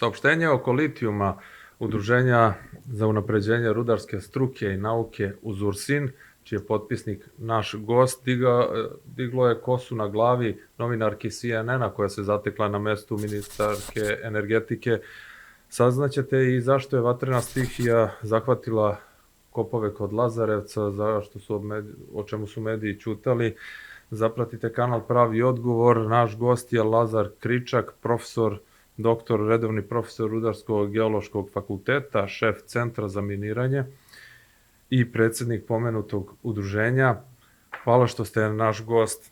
Saopštenje oko litijuma Udruženja za unapređenje rudarske struke i nauke Uzursin, čiji je potpisnik naš gost, diglo je kosu na glavi novinarki CNN-a koja se zatekla na mestu ministarke energetike. Saznaćete i zašto je vatrena stihija zahvatila kopove kod Lazarevca, o čemu su mediji ćutali. Zapratite kanal Pravi odgovor. Naš gost je Lazar Kričak, redovni profesor Rudarskog geološkog fakulteta, šef Centra za miniranje i predsednik pomenutog udruženja. Hvala što ste naš gost,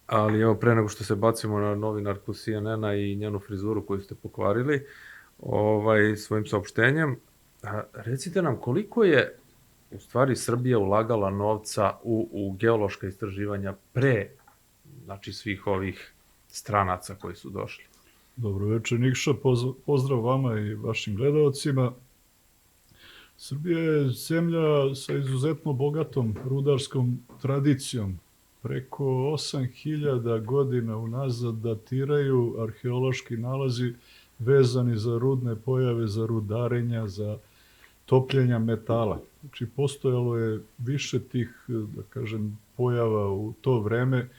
ali evo pre nego što se bacimo na novinarku CNN-a i njenu frizuru koju ste pokvarili svojim saopštenjem, recite nam koliko je u stvari Srbija ulagala novca u geološka istraživanja pre svih ovih stranaca koji su došli. Dobro večer, Nikša, pozdrav vama i vašim gledalcima. Srbija je zemlja sa izuzetno bogatom rudarskom tradicijom. Preko 8000 godina unazad datiraju arheološki nalazi vezani za rudne pojave, za rudarenja, za topljenja metala. Znači, postojalo je više tih, da kažem, pojava u to vreme.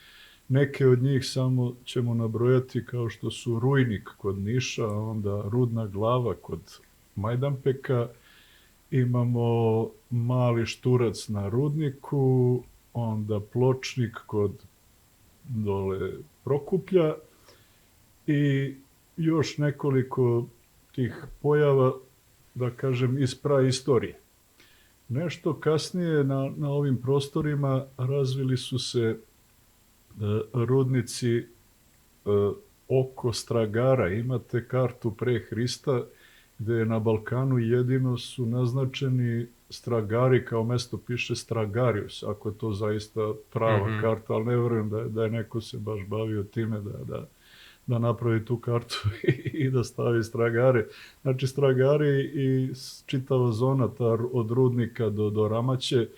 Neke od njih samo ćemo nabrojati kao što su Rujnik kod Niša, onda Rudna glava kod Majdanpeka, imamo Mali Šturac na Rudniku, onda Pločnik kod dole Prokuplja i još nekoliko tih pojava, da kažem, iz praistorije. Nešto kasnije na ovim prostorima razvili su se rudnici oko Stragara. Imate kartu pre Hrista gde je na Balkanu jedino su naznačeni Stragari, kao mesto piše Stragarius, ako je to zaista prava karta, ali ne verujem da je neko se baš bavio time da napravi tu kartu i da stavi Stragare. Znači, Stragari i čitava zona od Rudnika do Ramaće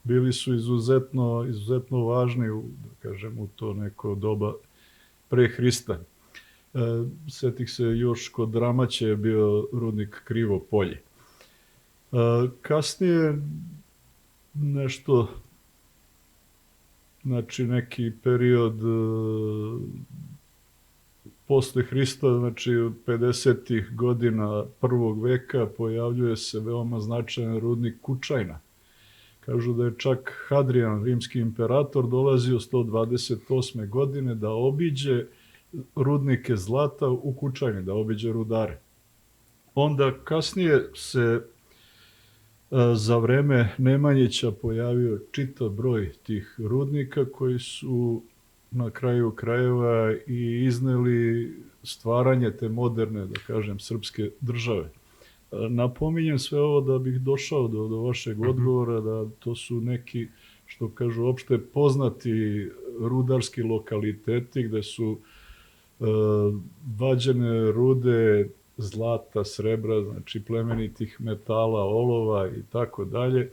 bili su izuzetno važni da kažem, u to neko doba pre Hrista. Setih se još kod Ramaće je bio rudnik Krivo polje. Kasnije nešto, znači neki period posle Hrista, znači 50. godina prvog veka pojavljuje se veoma značajan rudnik Kučajna. Kažu da je čak Hadrian, rimski imperator, dolazio 128. godine da obiđe rudnike zlata u Kučajni, da obiđe rudare. Onda kasnije se za vreme Nemanjića pojavio čitav broj tih rudnika koji su na kraju krajeva i izneli stvaranje te moderne, da kažem, srpske države. Napominjem sve ovo da bih došao do vašeg odgovora, da to su neki, što kažu, opšte poznati rudarski lokaliteti gde su vađene rude zlata, srebra, znači plemenitih metala, olova i tako dalje.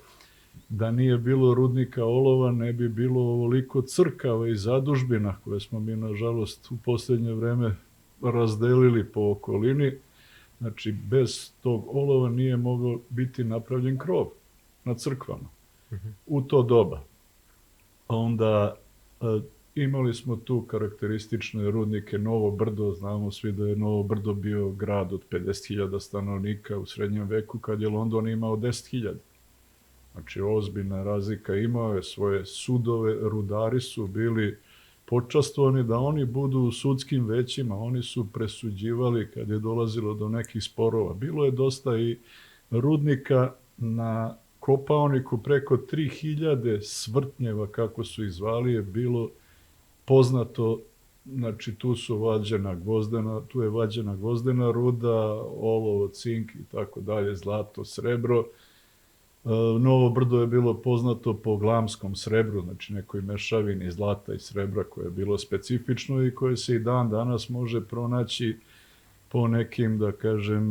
Da nije bilo rudnika olova, ne bi bilo ovoliko crkava i zadužbina koje smo mi, nažalost, u poslednje vreme razdelili po okolini. Znači, bez tog olova nije mogao biti napravljen krov na crkvama u to doba. Onda imali smo tu karakteristične rudnike Novo Brdo. Znamo svi da je Novo Brdo bio grad od 50.000 stanovnika u srednjem veku, kad je London imao 10.000. Znači, ozbiljna razlika. Imao je svoje sudove, rudari su bili počastvovani da oni budu u sudskim većima, oni su presuđivali kad je dolazilo do nekih sporova. Bilo je dosta i rudnika na Kopaoniku, preko 3000 svrtnjeva, kako su ih zvali, je bilo poznato. Znači, tu je vađena gvozdena ruda, olovo, cink i tako dalje, zlato, srebro. Novo Brdo je bilo poznato po glamskom srebru, znači nekoj mešavini zlata i srebra koje je bilo specifično i koje se i dan danas može pronaći po nekim, da kažem,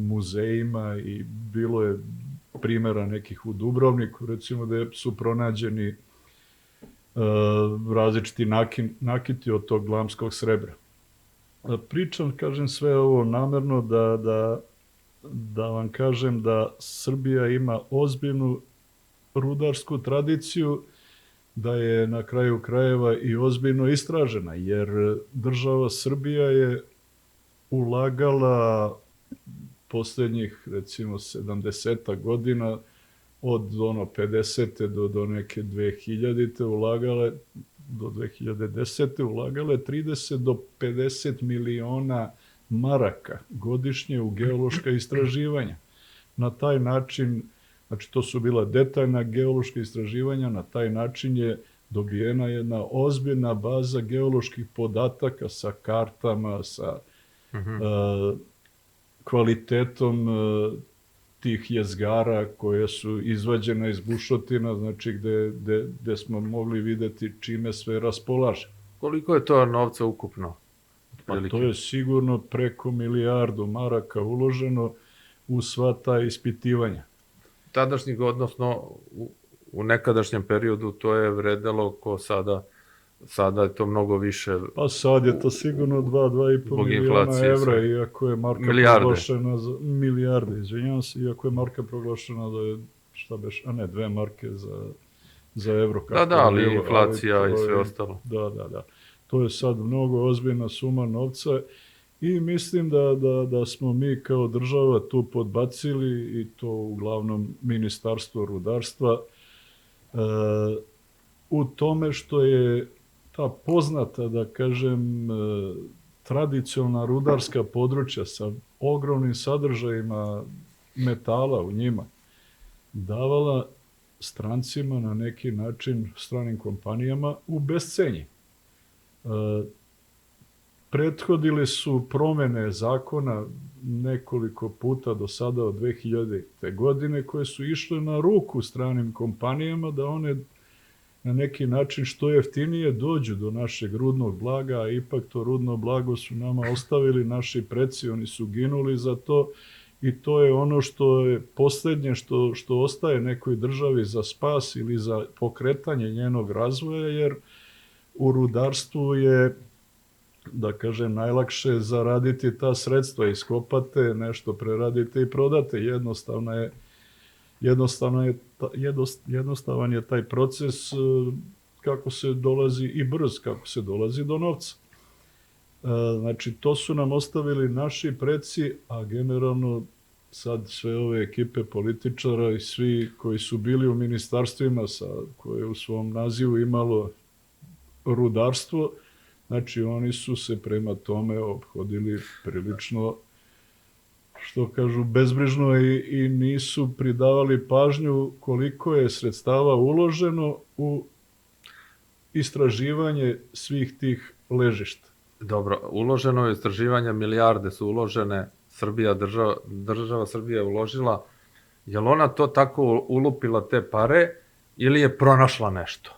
muzejima i bilo je primjera nekih u Dubrovniku, recimo, da su pronađeni različiti nakiti od tog glamskog srebra. Pričam, kažem sve ovo namerno da vam kažem da Srbija ima ozbiljnu rudarsku tradiciju, da je na kraju krajeva i ozbiljno istražena, jer država Srbija je ulagala posljednjih, recimo, 70 godina, od 50. do neke 2000. ulagale, do 2010. ulagale 30 do 50 miliona maraka godišnje u geološka istraživanja. Na taj način, znači to su bila detaljna geološka istraživanja, na taj način je dobijena jedna ozbiljna baza geoloških podataka sa kartama, sa kvalitetom tih jezgara koje su izvađena iz bušotina, znači gde smo mogli videti čime sve raspolaže. Koliko je to novca ukupno? Pa to je sigurno preko 1 milijardu maraka uloženo u sva ta ispitivanja. Tadašnjeg, odnosno u nekadašnjem periodu to je vredelo ko sada je to mnogo više. Pa sad je to sigurno 2,5 miliona evra, iako je marka proglašena za milijarde, izvinjavam se, iako je marka proglašena da je, šta beš, a ne, 2 marke za evro. Da, ali inflacija i sve ostalo. Da. To je sad mnogo ozbiljna suma novca i mislim da smo mi kao država tu podbacili, i to uglavnom Ministarstvo rudarstva, u tome što je ta poznata, da kažem, tradicionalna rudarska područja sa ogromnim sadržajima metala u njima davala strancima, na neki način stranim kompanijama, u bescenje. Prethodile su promene zakona nekoliko puta do sada od 2000. godine koje su išle na ruku stranim kompanijama da one na neki način što jeftinije dođu do našeg rudnog blaga, a ipak to rudno blago su nama ostavili naši preci, oni su ginuli za to, i to je ono što je posljednje što ostaje nekoj državi za spas ili za pokretanje njenog razvoja, jer u rudarstvu je, da kažem, najlakše zaraditi ta sredstva, iskopate, nešto preradite i prodate. Jednostavan je taj proces kako se dolazi, i brz kako se dolazi do novca. Znači, to su nam ostavili naši preci, a generalno sad sve ove ekipe političara i svi koji su bili u ministarstvima koje u svom nazivu imalo rudarstvo, znači oni su se prema tome ophodili prilično, što kažu, bezbrižno i nisu pridavali pažnju koliko je sredstava uloženo u istraživanje svih tih ležišta. Dobro, uloženo je istraživanja, milijarde su uložene, država Srbija je uložila. Je li ona to tako ulupila te pare ili je pronašla nešto?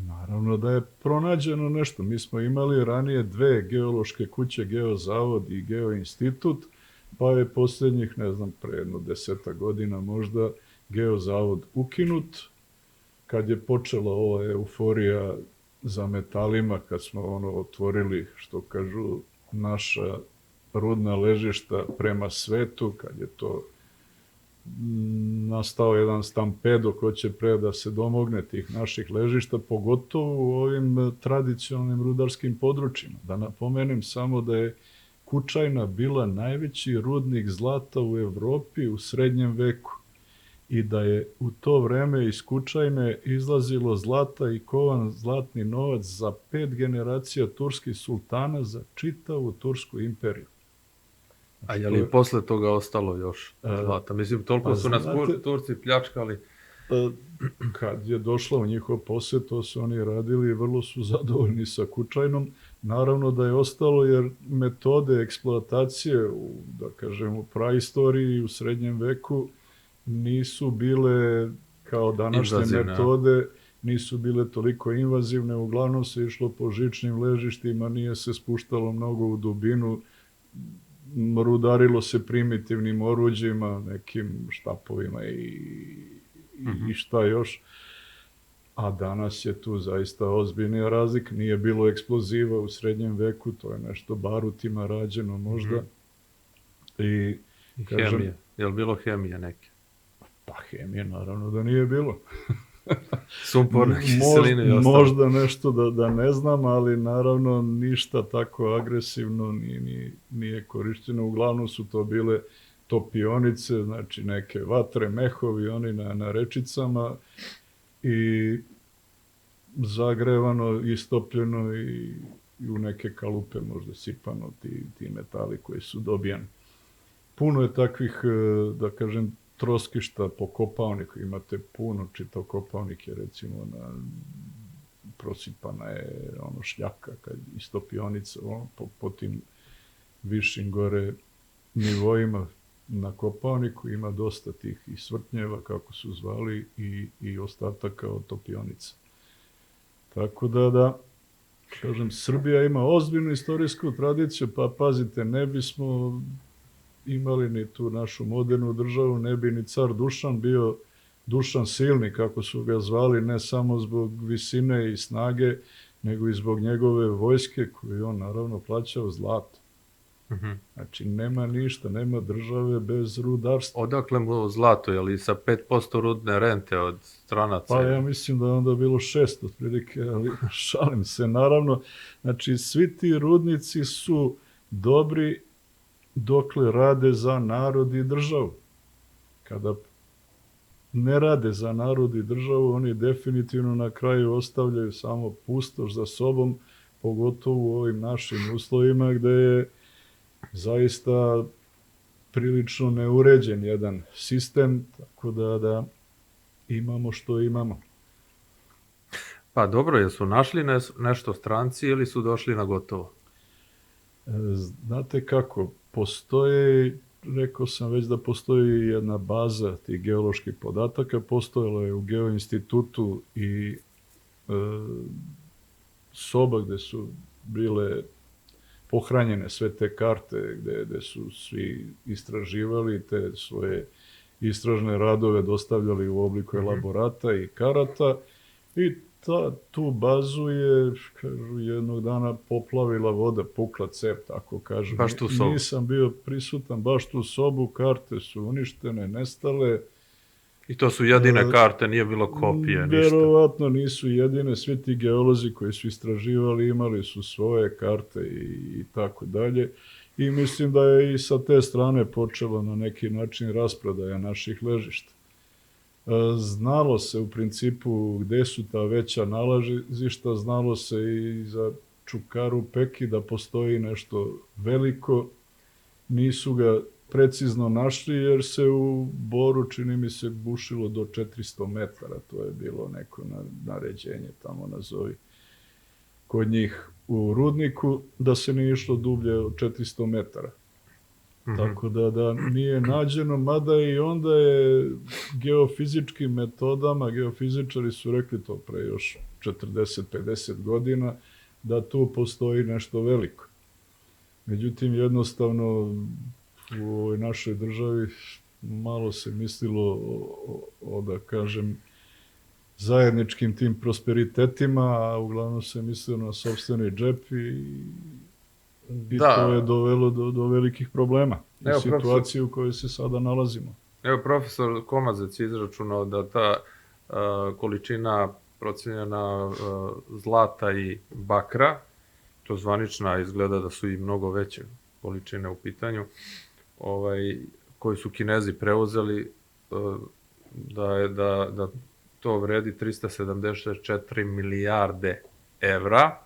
Naravno da je pronađeno nešto. Mi smo imali ranije 2 geološke kuće, Geozavod i Geoinstitut, pa je posljednjih, ne znam, pre jedno 10 godina možda, Geozavod ukinut. Kad je počela ova euforija za metalima, kad smo otvorili, što kažu, naša rudna ležišta prema svetu, kad je to nastao jedan stampedo ko će da se domogne tih naših ležišta, pogotovo u ovim tradicionalnim rudarskim područjima. Da napomenem samo da je Kučajna bila najveći rudnik zlata u Evropi u srednjem veku i da je u to vreme iz Kučajne izlazilo zlata i kovan zlatni novac za 5 generacija turskih sultana za čitavu Tursku imperiju. A je li posle toga ostalo još zlata? Mislim, toliko su nas Turci pljačkali. Kad je došla u njihov posjed, to su oni radili i vrlo su zadovoljni sa Kučajnom. Naravno da je ostalo, jer metode eksploatacije, da kažem, u praistoriji i u srednjem veku nisu bile kao današnje metode, nisu bile toliko invazivne, uglavnom se išlo po žičnim ležištima, nije se spuštalo mnogo u dubinu, rudarilo se primitivnim oruđima, nekim štapovima i šta još. a danas je tu zaista ozbiljnija razlika. Nije bilo eksploziva u srednjem veku, to je nešto barutima rađeno možda. I, I kažem, hemije. Je li bilo hemije neke? pa hemije naravno da nije bilo. Sumporne kiseline i ostalo. Možda nešto da ne znam, ali naravno ništa tako agresivno nije korišteno. Uglavnom su to bile topionice, znači neke vatre, mehovi, oni na rečicama i zagrevano, istopljeno i u neke kalupe možda sipano ti metali koji su dobijani. Puno je takvih, da kažem, troskišta po Kopaoniku, imate puno, čitao Kopaonik je recimo prosipana je šljaka, istopionica, po tim višim gore nivoima na Kopaoniku ima dosta tih i svrtnjeva, kako su zvali, i ostataka od topionica. Tako da, kažem, Srbija ima ozbiljnu istorijsku tradiciju, pa pazite, ne bismo imali ni tu našu modernu državu, ne bi ni car Dušan bio Dušan Silni, kako su ga zvali, ne samo zbog visine i snage, nego i zbog njegove vojske, koju on naravno plaćao zlato. Znači, nema ništa, nema države bez rudarstva. Odakle mu zlato, je li sa 5% rudne rente od stranaca? Pa ja mislim da je onda bilo 600, otprilike, ali šalim se, naravno. Znači, svi ti rudnici su dobri dokle rade za narod i državu. Kada ne rade za narod i državu, oni definitivno na kraju ostavljaju samo pustoš za sobom, pogotovo u ovim našim uslovima gde je zaista prilično neuređen jedan sistem, tako da imamo što imamo. Pa dobro, jesu našli nešto stranci ili su došli na gotovo? Znate kako, postoje, rekao sam već da postoji jedna baza tih geoloških podataka, postojala je u Geoinstitutu i soba gde su bile pohranjene sve te karte, gde su svi istraživali te svoje istražne radove, dostavljali u obliku elaborata i karata, i tu bazu je, kažu, jednog dana poplavila voda, pukla cep, tako kažu. Baš tu sobu? Nisam bio prisutan, baš tu sobu, karte su uništene, nestale. I to su jedine karte, nije bilo kopije, ništa? Verovatno nisu jedine, svi ti geolozi koji su istraživali imali su svoje karte i tako dalje. I mislim da je i sa te strane počelo na neki način rasprodaja naših ležišta. Znalo se u principu gde su ta veća nalazišta, znalo se i za Čukaru Peki da postoji nešto veliko. Nisu ga precizno našli jer se u Boru, čini mi se, bušilo do 400 metara. To je bilo neko naređenje tamo nazovi kod njih u rudniku, da se nije išlo dublje od 400 metara. Tako da nije nađeno, mada i onda je geofizičkim metodama, geofizičari su rekli to pre još 40-50 godina, da tu postoji nešto veliko. Međutim, jednostavno u ovoj našoj državi malo se mislilo o da kažem, zajedničkim tim prosperitetima, a uglavnom se mislilo na sopstveni džep i to je dovelo do velikih problema u situaciji u kojoj se sada nalazimo. Evo, profesor Komazec je izračunao da ta količina procenjena zlata i bakra, to zvanična, izgleda da su i mnogo veće količine u pitanju, koji su Kinezi preuzeli, da to vredi 374 milijarde evra,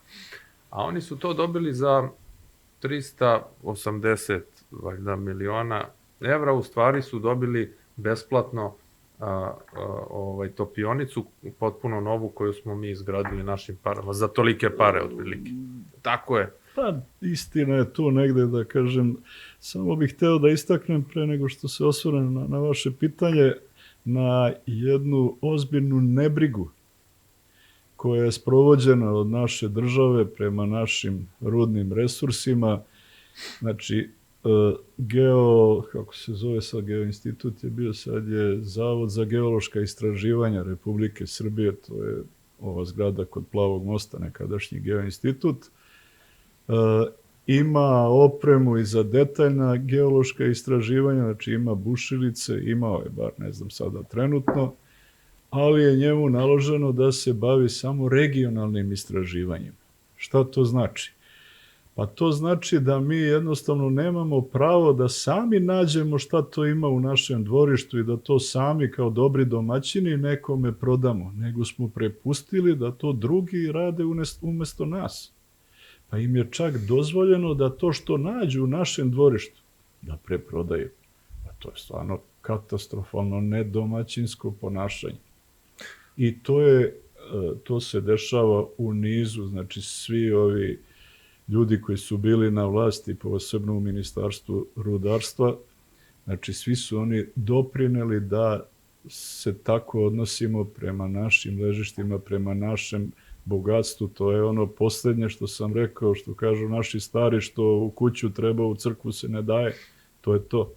a oni su to dobili za 380 miliona evra, u stvari su dobili besplatno topionicu, potpuno novu, koju smo mi izgradili našim parama, za tolike pare otprilike. Tako je. Pa, istina je tu negde, da kažem, samo bih hteo da istaknem pre nego što se osvrnem na vaše pitanje, na jednu ozbiljnu nebrigu koja je sprovođena od naše države prema našim rudnim resursima. Znači, kako se zove sad, Geoinstitut je bio, sad je Zavod za geološka istraživanja Republike Srbije, to je ova zgrada kod Plavog mosta, nekadašnji Geoinstitut. Ima opremu i za detaljna geološka istraživanja, znači ima bušilice, imao je, bar ne znam sada trenutno, ali je njemu naloženo da se bavi samo regionalnim istraživanjem. Šta to znači? Pa to znači da mi jednostavno nemamo pravo da sami nađemo šta to ima u našem dvorištu i da to sami kao dobri domaćini nekome prodamo, nego smo prepustili da to drugi rade umesto nas. Pa im je čak dozvoljeno da to što nađu u našem dvorištu, da preprodaju. Pa to je stvarno katastrofalno nedomaćinsko ponašanje. I to se dešava u nizu, znači svi ovi ljudi koji su bili na vlasti, posebno u Ministarstvu rudarstva, znači svi su oni doprineli da se tako odnosimo prema našim ležištima, prema našem bogatstvu. To je ono posljednje što sam rekao, što kažu naši stari, što u kuću treba, u crkvu se ne daje. To je to.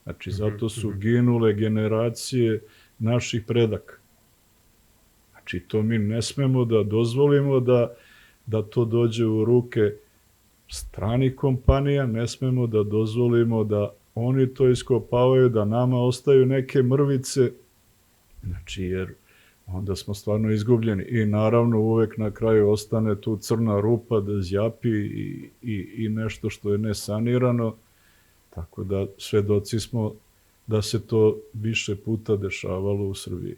Znači, zato su ginule generacije naših predaka. Znači, to mi ne smemo da dozvolimo da to dođe u ruke stranih kompanija, ne smemo da dozvolimo da oni to iskopavaju, da nama ostaju neke mrvice, znači, jer onda smo stvarno izgubljeni. I naravno uvek na kraju ostane tu crna rupa da zjapi i nešto što je nesanirano, tako da svedoci smo da se to više puta dešavalo u Srbiji.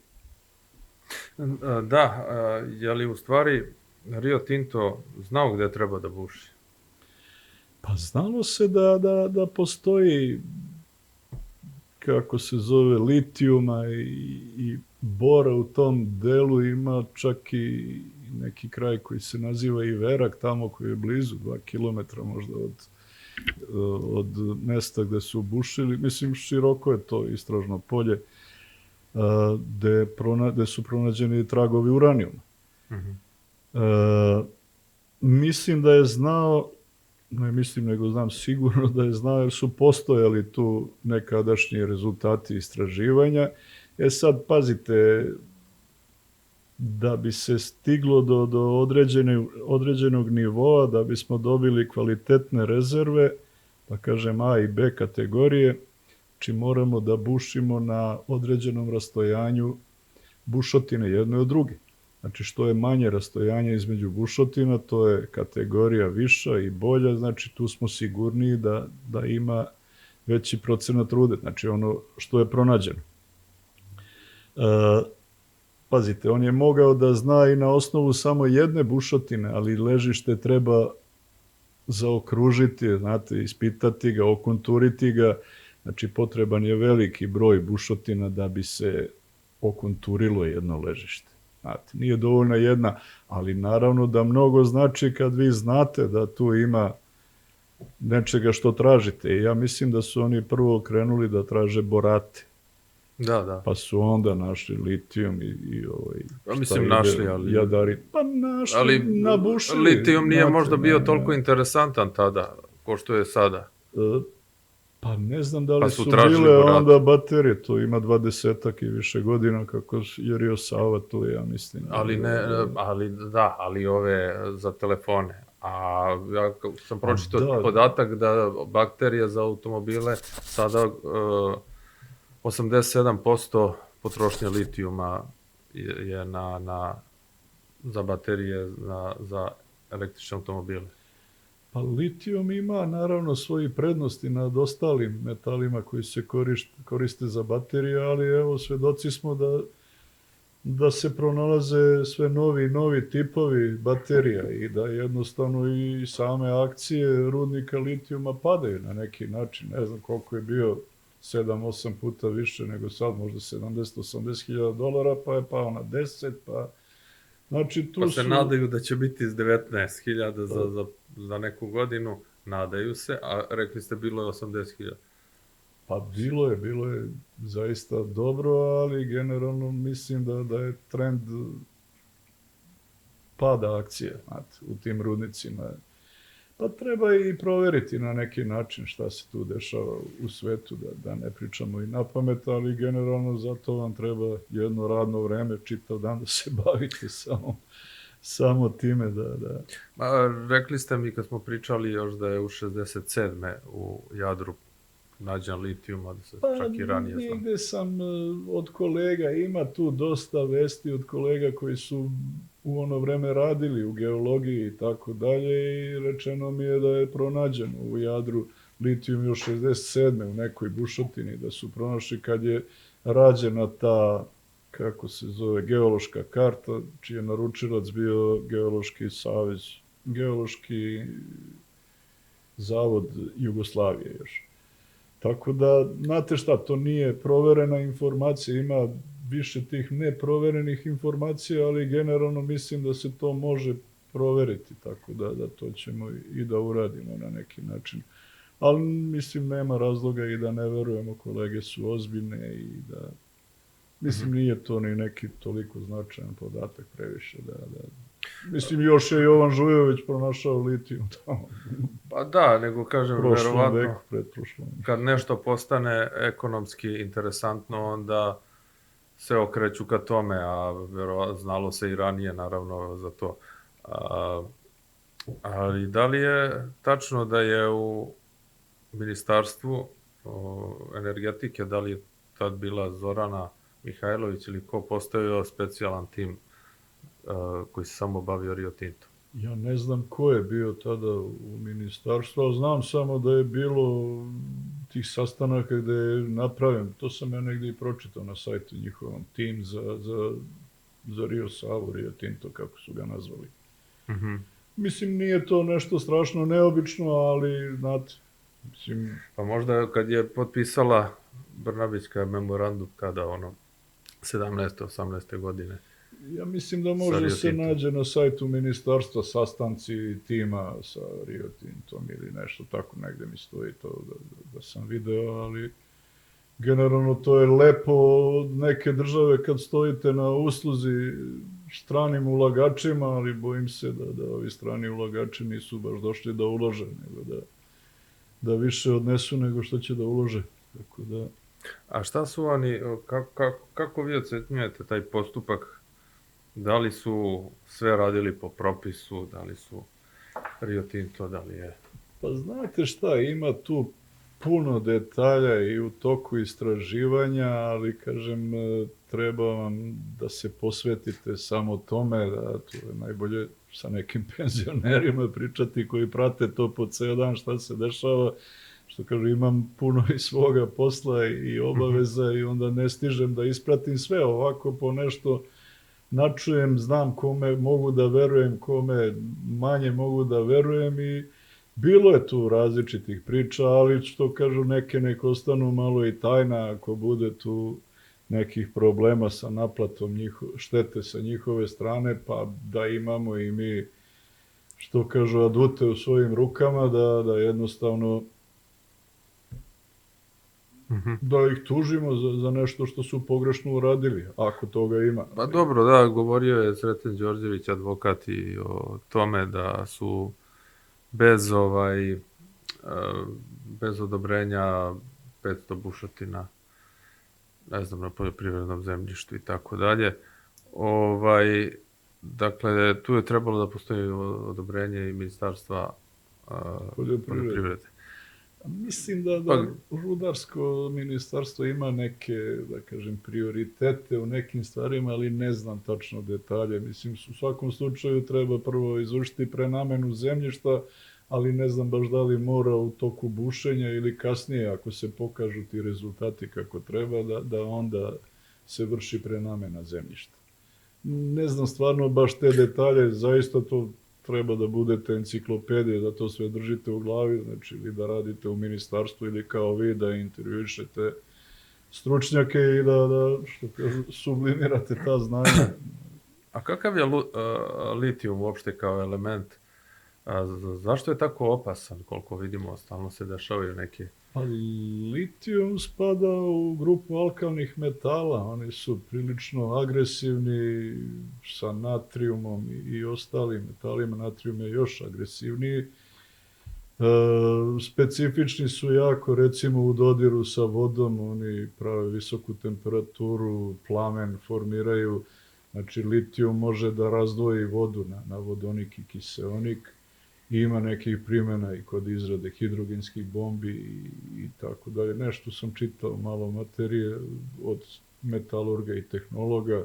Da, je li u stvari Rio Tinto znao gde treba da buši? Pa znalo se da postoji, kako se zove, litijuma i bora u tom delu, ima čak i neki kraj koji se naziva Iverak, tamo koji je blizu 2 kilometra možda od mesta gde su bušili. Mislim, široko je to istražno polje, gde su pronađeni tragovi uranijuma. Mislim da je znao, ne mislim nego znam sigurno da je znao, jer su postojali tu nekadašnji rezultati istraživanja. Sad, pazite, da bi se stiglo do određenog nivoa, da bismo dobili kvalitetne rezerve, pa kažem A i B kategorije, znači moramo da bušimo na određenom rastojanju bušotine jedne od druge. Znači, što je manje rastojanje između bušotina, to je kategorija viša i bolja, znači tu smo sigurniji da ima veći procenat rude, znači ono što je pronađeno. Pazite, on je mogao da zna i na osnovu samo jedne bušotine, ali ležište treba zaokružiti, znate, ispitati ga, okonturiti ga, znači potreban je veliki broj bušotina da bi se okonturilo jedno ležište. Znate, nije dovoljna jedna, ali naravno da mnogo znači kad vi znate da tu ima nečega što tražite. I ja mislim da su oni prvo krenuli da traže borate. Da. Pa su onda našli litijum i Pa mislim našli, ali... Jadarit. Pa našli, ali nabušili. Litijum nije možda bio toliko interesantan tada, ko što je sada. Pa ne znam da li su tražili bile borate. onda baterije, to ima 20-ak i više godina kako je Rio Sava tu, ja mislim. Ali ove za telefone. A ja sam pročitao podatak da baterija za automobile sada 87% potrošnje litijuma je za baterije za električne automobile. Pa litijum ima naravno svoje prednosti nad ostalim metalima koji se koriste za baterije, ali evo svedoci smo da se pronalaze sve novi tipovi baterija i da jednostavno i same akcije rudnika litijuma padaju na neki način. Ne znam koliko je bio 7-8 puta više nego sad, možda 70-80 hiljada dolara, pa je pao na 10, pa... Znači, pa se nadaju da će biti iz 19.000 za neku godinu, nadaju se, a rekli ste bilo je 80.000. Pa bilo je zaista dobro, ali generalno mislim da je trend pada akcije u tim rudnicima. Pa treba i proveriti na neki način šta se tu dešava u svetu, da ne pričamo i na pamet, ali generalno zato vam treba jedno radno vreme, čitav dan da se bavite samo time da... Rekli ste mi kad smo pričali još da je u 67. u Jadru nađen litijuma, da se čak i ranije zna. Nigde sam od kolega, ima tu dosta vesti od kolega koji su u ono vreme radili u geologiji i tako dalje i rečeno mi je da je pronađeno u Jadru litijum još 67. u nekoj bušotini, da su pronašli kad je rađena ta, kako se zove, geološka karta, čiji je naručilac bio Geološki savez, Geološki zavod Jugoslavije još. Tako da, znate šta, to nije proverena informacija, ima više tih neproverenih informacija, ali generalno mislim da se to može proveriti, tako da to ćemo i da uradimo na neki način. Ali mislim, nema razloga i da ne verujemo, kolege su ozbiljne i da, mislim, nije to ni neki toliko značajan podatak previše, mislim, još je Jovan Žujović pronašao litijum tamo. Pa da, nego kažem, verovatno, veku, pretprošlom. Kad nešto postane ekonomski interesantno, onda se okreću ka tome, a znalo se i ranije, naravno, za to. Ali da li je tačno da je u Ministarstvu energetike, da li je tad bila Zorana Mihajlović ili ko postavio specijalan tim koji se samo bavio Rio Tinto? Ja ne znam ko je bio tada u ministarstvu, ali znam samo da je bilo tih sastanaka gde je napravljen, to sam ja negdje i pročitao na sajtu njihovom, tim za Rio Savu, Rio Tinto, kako su ga nazvali. Mislim, nije to nešto strašno neobično, ali, znate, mislim... Pa možda kad je potpisala Brnabićka memorandum, kada 17. 18. godine. Ja mislim da može se nađe na sajtu ministarstva sastanci tima sa Rio Tintom ili nešto tako, negde mi stoji to da sam video, ali generalno to je lepo od neke države kad stojite na usluzi stranim ulagačima, ali bojim se da ovi strani ulagači nisu baš došli da ulože, nego da više odnesu nego što će da ulože. Tako da... A šta su oni, kako vi ocenjujete taj postupak? Da li su sve radili po propisu, da li su Rio Tinto, da li je... Pa znate šta, ima tu puno detalja i u toku istraživanja, ali kažem, treba vam da se posvetite samo tome, da to je najbolje sa nekim penzionerima pričati koji prate to po ceo dan šta se dešava, što kažem, imam puno i svoga posla i obaveza i onda ne stižem da ispratim sve ovako po nešto načujem, znam kome mogu da verujem, kome manje mogu da verujem i bilo je tu različitih priča, ali što kažu neke nek ostanu malo i tajna ako bude tu nekih problema sa naplatom štete sa njihove strane, pa da imamo i mi, što kažu, adute u svojim rukama, da jednostavno da ih tužimo za nešto što su pogrešno uradili, ako toga ima. Pa dobro, da, govorio je Sreten Đorđević, advokat, i o tome da su bez odobrenja 500 bušotina, ne znam, na poljoprivrednom zemljištu i tako dalje. Dakle, tu je trebalo da postoji odobrenje i Ministarstva poljoprivrede. Mislim da rudarsko ministarstvo ima neke, da kažem, prioritete u nekim stvarima, ali ne znam tačno detalje. Mislim, u svakom slučaju treba prvo izvršiti prenamenu zemljišta, ali ne znam baš da li mora u toku bušenja ili kasnije, ako se pokažu ti rezultati kako treba, da onda se vrši prenamena zemljišta. Ne znam stvarno baš te detalje, zaista to treba da budete enciklopedije, da to sve držite u glavi, znači ili da radite u ministarstvu ili kao vi da intervjuišete stručnjake i da što kažu, sublimirate ta znanja. A kakav je litijum uopšte kao element? Zašto je tako opasan, koliko vidimo, stalno se dešavaju neke... Pa litijum spada u grupu alkalnih metala, oni su prilično agresivni sa natrijumom i ostalim metalima, natrijum je još agresivniji Specifični su jako, recimo u dodiru sa vodom, oni prave visoku temperaturu, plamen formiraju, znači litijum može da razdvoji vodu na vodonik i kiseonik, i ima nekih primjena i kod izrade hidrogenskih bombi i tako dalje. Nešto sam čitao malo materije od metalurga i tehnologa,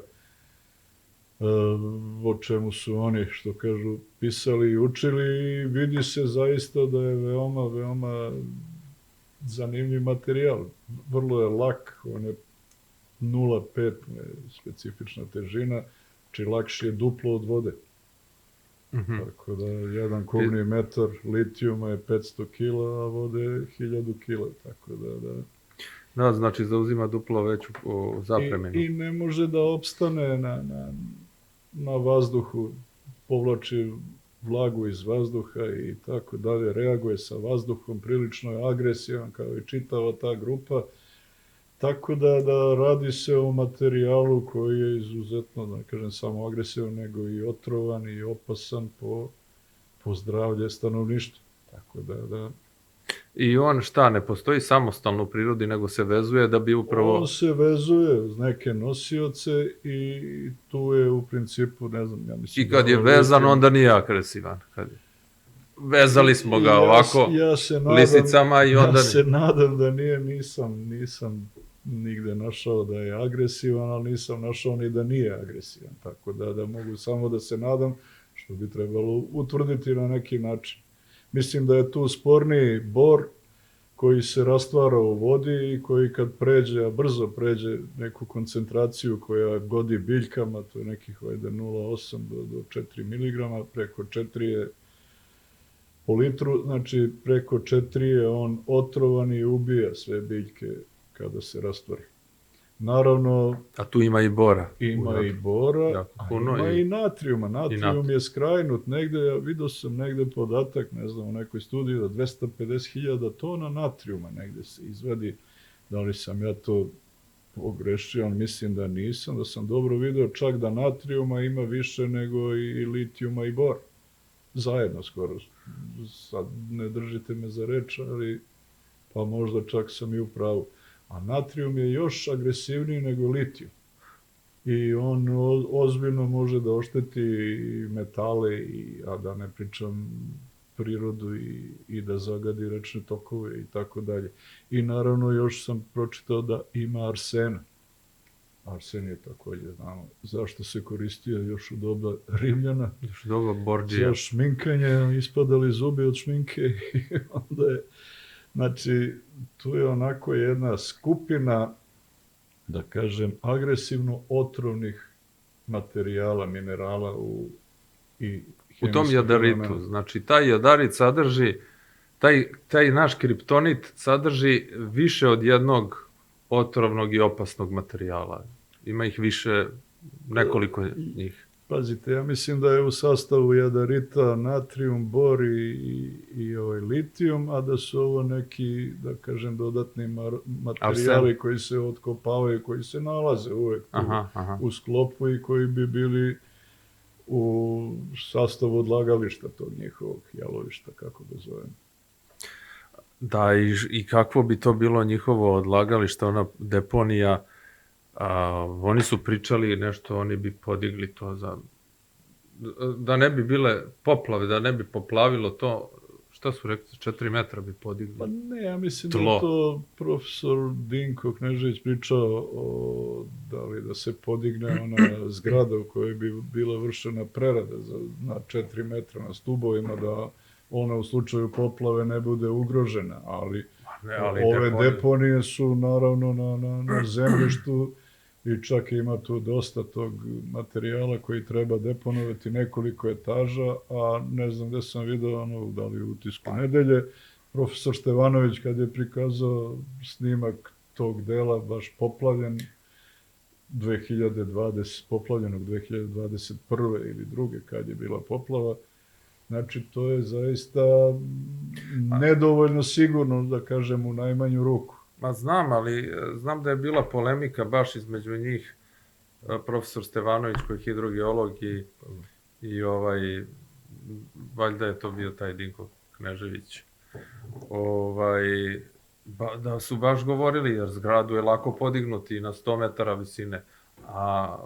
o čemu su oni, što kažu, pisali i učili, i vidi se zaista da je veoma, veoma zanimljiv materijal. Vrlo je lak, on je 0,5 specifična težina, znači lakši je duplo od vode. Tako da 1 kubni metar litijuma je 500 kila, a vode je 1000 kila, tako da... Da, znači zauzima duplo veću zapreminu. I ne može da opstane na vazduhu, povlači vlagu iz vazduha i tako dalje, reaguje sa vazduhom, prilično je agresivan kao i čitava ta grupa, tako da radi se o materijalu koji je izuzetno, da ne kažem samo agresivan, nego i otrovan i opasan po zdravlje stanovništva. Tako da... I on šta, ne postoji samostalno u prirodi, nego se vezuje da bi upravo... On se vezuje uz neke nosioce i tu je u principu, ne znam, ja mislim... I kad je vezan, onda nije agresivan. Vezali smo ga ovako lisicama i onda... Ja se nadam da nije, nisam nigde našao da je agresivan, ali nisam našao ni da nije agresivan. Tako da mogu samo da se nadam, što bi trebalo utvrditi na neki način. Mislim da je tu sporniji bor koji se rastvara u vodi i koji kad pređe, a brzo pređe neku koncentraciju koja godi biljkama, to je nekih 0,8 do 4 mg, preko 4 je po litru, znači preko 4 je on otrovan i ubija sve biljke kada se rastvari. Naravno... A tu ima i bora. Ima i bora, a ima i natrijuma. Natrijum je skrajnut negde, ja vidio sam negde podatak, ne znam, u nekoj studiji, da 250.000 tona natrijuma negde se izvadi. Da li sam ja to pogrešio, ali mislim da nisam, da sam dobro vidio čak da natrijuma ima više nego i litijuma i bora. Zajedno skoro. Sad ne držite me za reč, ali pa možda čak sam i u pravu. A natrijum je još agresivniji nego litijum. I on ozbiljno može da ošteti metale, a da ne pričam prirodu i da zagadi rečne tokove i tako dalje. I naravno još sam pročitao da ima arsena. Arsen je takođe, znamo, zašto se koristio još u doba Rimljana. Još u doba Borđija. Za šminkanje, ispadali zubi od šminke i onda je... Znači, tu je onako jedna skupina, da kažem, agresivno otrovnih materijala, minerala i u tom jadaritu. Znači, taj jadarit sadrži, taj naš kriptonit sadrži više od jednog otrovnog i opasnog materijala. Ima ih više, nekoliko njih. Pazite, ja mislim da je u sastavu jadarita natrijum, bor i litijum, a da su ovo neki, da kažem, dodatni materijali koji se otkopavaju, koji se nalaze uvek u sklopu i koji bi bili u sastavu odlagališta tog njihovog jalovišta, kako ga zovem. Da, i kakvo bi to bilo njihovo odlagalište, ona deponija. Oni su pričali nešto, oni bi podigli to da ne bi bile poplave, da ne bi poplavilo to, šta su rekli, 4 metra bi podigli. Pa ne, ja mislim da je to profesor Dinko Knežević pričao da li da se podigne ona zgrada u kojoj bi bila vršena prerada na 4 metra na stubovima, da ona u slučaju poplave ne bude ugrožena, ali ove deponije su naravno na zemljištu i čak ima tu dosta tog materijala koji treba deponovati nekoliko etaža, a ne znam gde sam vidio, da li u Utisku nedelje, profesor Stevanović kad je prikazao snimak tog dela, baš poplavljen, poplavljenog 2021. ili druge, kad je bila poplava. Znači, to je zaista nedovoljno sigurno, da kažem, u najmanju ruku. Ma znam, ali znam da je bila polemika baš između njih, profesor Stevanović koji je hidrogeolog i valjda je to bio taj Dinko Knežević. ovaj, da su baš govorili, jer zgradu je lako podignuti na 100 metara visine. A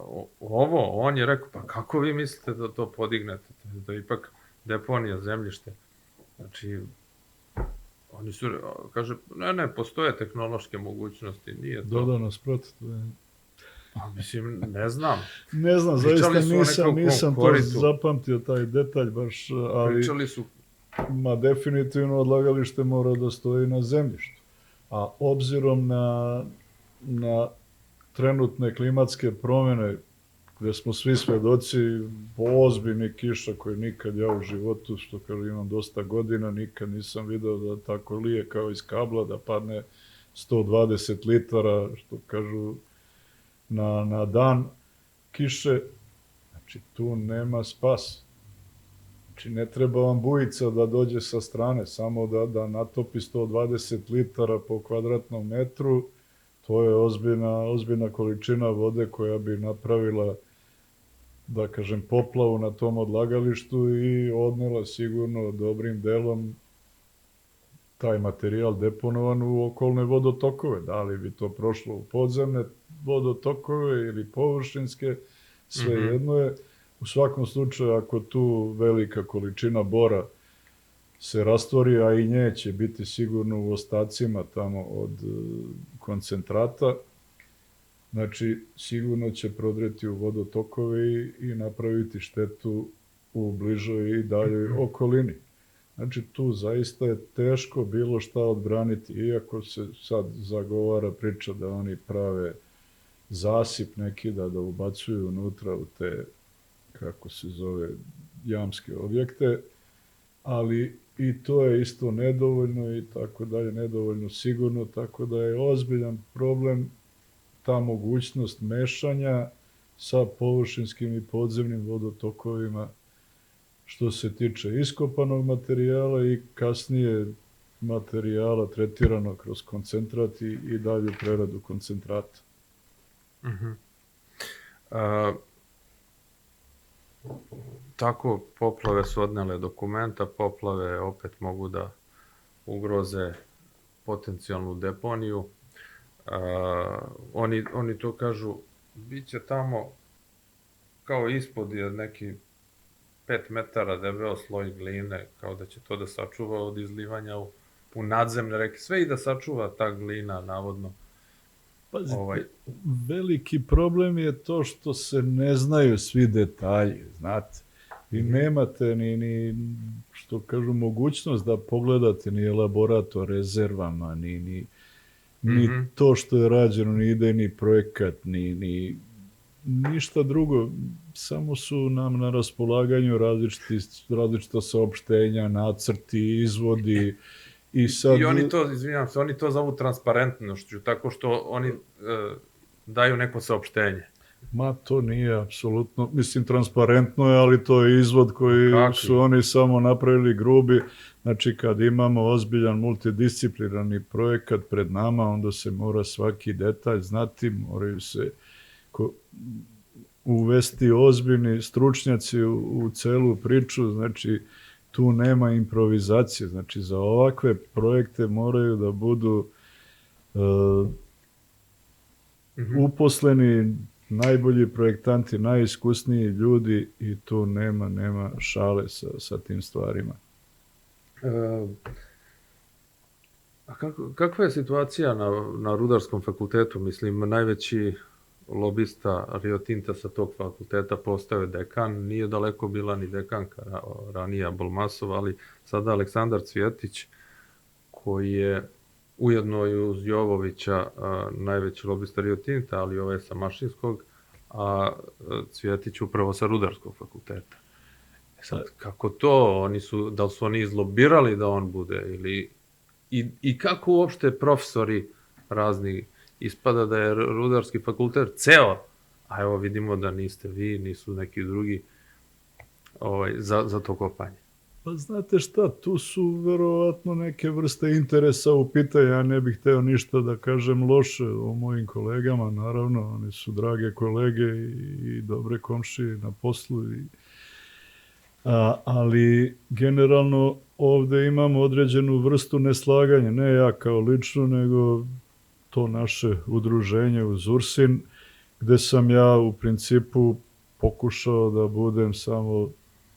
on je rekao, pa kako vi mislite da to podignete? Da je ipak deponija, zemljište. Znači, oni su, kaže, ne, postoje tehnološke mogućnosti, nije to. Dodao nas protiv. Mislim, ne znam. Ne znam, Pričali zaista su o nekom nisam to koritu. zapamtio, taj detalj baš, ali Pričali su, definitivno odlagalište mora da stoji na zemljištu. A obzirom na trenutne klimatske promjene, gde smo svi svedoci ozbiljnih kiša koje nikad ja u životu, što kažem, imam dosta godina, nikad nisam video da tako lije kao iz kabla, da padne 120 litara, što kažu, na dan kiše. Znači, tu nema spasa. Znači, ne treba vam bujica da dođe sa strane, samo da natopi 120 litara po kvadratnom metru. To je ozbiljna količina vode koja bi napravila, da kažem, poplavu na tom odlagalištu i odnela sigurno dobrim delom taj materijal deponovan u okolne vodotokove. Da li bi to prošlo u podzemne vodotokove ili površinske, svejedno je. U svakom slučaju, ako tu velika količina bora se rastvori, a i nje će biti sigurno u ostacima tamo od koncentrata, znači sigurno će prodreti u vodotokove i napraviti štetu u bližoj i daljoj okolini. Znači, tu zaista je teško bilo šta odbraniti, iako se sad zagovara priča da oni prave zasip neki, da ubacuju unutra u te, kako se zove, jamske objekte, ali i to je isto nedovoljno i tako dalje, nedovoljno sigurno, tako da je ozbiljan problem ta mogućnost mešanja sa površinskim i podzemnim vodotokovima što se tiče iskopanog materijala i kasnije materijala tretirano kroz koncentrat i dalju preradu koncentrata. Tako, poplave su odnele dokumenta, poplave opet mogu da ugroze potencijalnu deponiju. Oni to kažu, bit će tamo kao ispod je neki 5 metara debeo sloj gline, kao da će to da sačuva od izlivanja u nadzemne reke. Sve i da sačuva ta glina, navodno. Pazite, veliki problem je to što se ne znaju svi detalji, znate. I nemate ni što kažu, mogućnost da pogledate ni elaborat o rezervama, ni to što je rađeno, ni idejni projekat, ni ništa drugo. Samo su nam na raspolaganju različita saopštenja, nacrti, izvodi. I oni to, izvinjam se, oni to zovu transparentnošću, tako što oni daju neko saopštenje. Ma, to nije apsolutno, mislim, transparentno je, ali to je izvod koji su oni samo napravili grubi. Znači, kad imamo ozbiljan multidisciplinarni projekat pred nama, onda se mora svaki detalj znati, moraju se uvesti ozbiljni stručnjaci u celu priču, znači, tu nema improvizacije. Znači, za ovakve projekte moraju da budu uposleni najbolji projektanti, najiskusniji ljudi i tu nema šale sa tim stvarima. A kakva je situacija na Rudarskom fakultetu? Mislim, najveći lobista Rio Tinta sa tog fakulteta postao je dekan. Nije daleko bila ni dekanka ranija Bolmasova, ali sada Aleksandar Cvjetić, koji je ujedno i uz Jovovića najveći lobista Rio Tinta, ali ovaj sa Mašinskog, a Cvjetić upravo sa Rudarskog fakulteta. Sad, kako to? Da li su oni izlobirali da on bude? I kako uopšte profesori razni, ispada da je Rudarski fakultet ceo, a evo vidimo da niste vi, nisu neki drugi za to kopanje. Pa znate šta, tu su verovatno neke vrste interesa u pitanju, ja ne bih hteo ništa da kažem loše o mojim kolegama, naravno, oni su drage kolege i dobre komšije na poslu, Ali generalno ovde imamo određenu vrstu neslaganja, ne ja kao lično, nego to naše udruženje uz Ursin, gde sam ja u principu pokušao da budem samo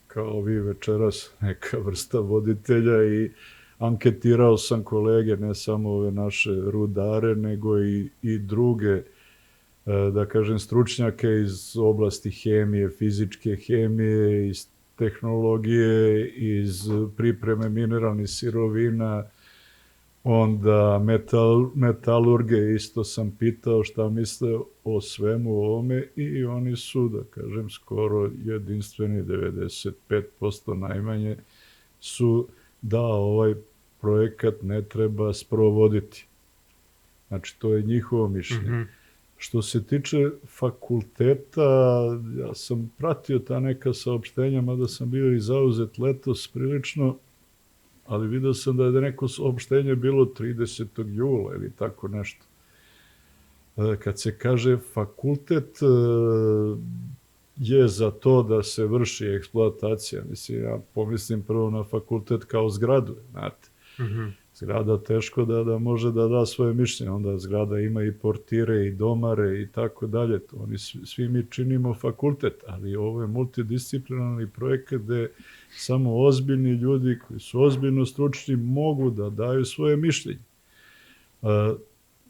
kao vi večeras neka vrsta voditelja i anketirao sam kolege, ne samo ove naše rudare, nego i druge, da kažem, stručnjake iz oblasti hemije, fizičke hemije, iz tehnologije, iz pripreme mineralnih sirovina, onda metalurge isto sam pitao šta misle o svemu ovome i oni su, da kažem, skoro jedinstveni, 95% najmanje, su da ovaj projekat ne treba sprovoditi. Znači, to je njihovo mišljenje. Što se tiče fakulteta, ja sam pratio ta neka saopštenja, mada sam bio i zauzet letos prilično, ali vidio sam da je neko saopštenje bilo 30. jula ili tako nešto. Kad se kaže fakultet je za to da se vrši eksploatacija, mislim, ja pomislim prvo na fakultet kao zgradu, znate. Zgrada teško da može da da svoje mišljenje, onda zgrada ima i portire i domare i tako dalje, oni svi mi činimo fakultet, ali ovo je multidisciplinarni projekat gde samo ozbiljni ljudi koji su ozbiljno stručni mogu da daju svoje mišljenje.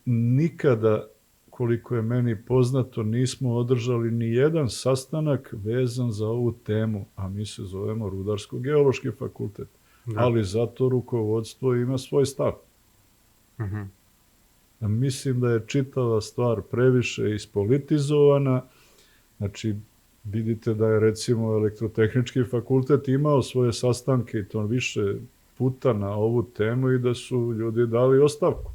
Nikada, koliko je meni poznato, nismo održali ni jedan sastanak vezan za ovu temu, a mi se zovemo Rudarsko-geološki fakultet. Ali zato rukovodstvo ima svoj stav. Mislim da je čitava stvar previše ispolitizovana. Znači, vidite da je recimo Elektrotehnički fakultet imao svoje sastanke i to više puta na ovu temu i da su ljudi dali ostavku.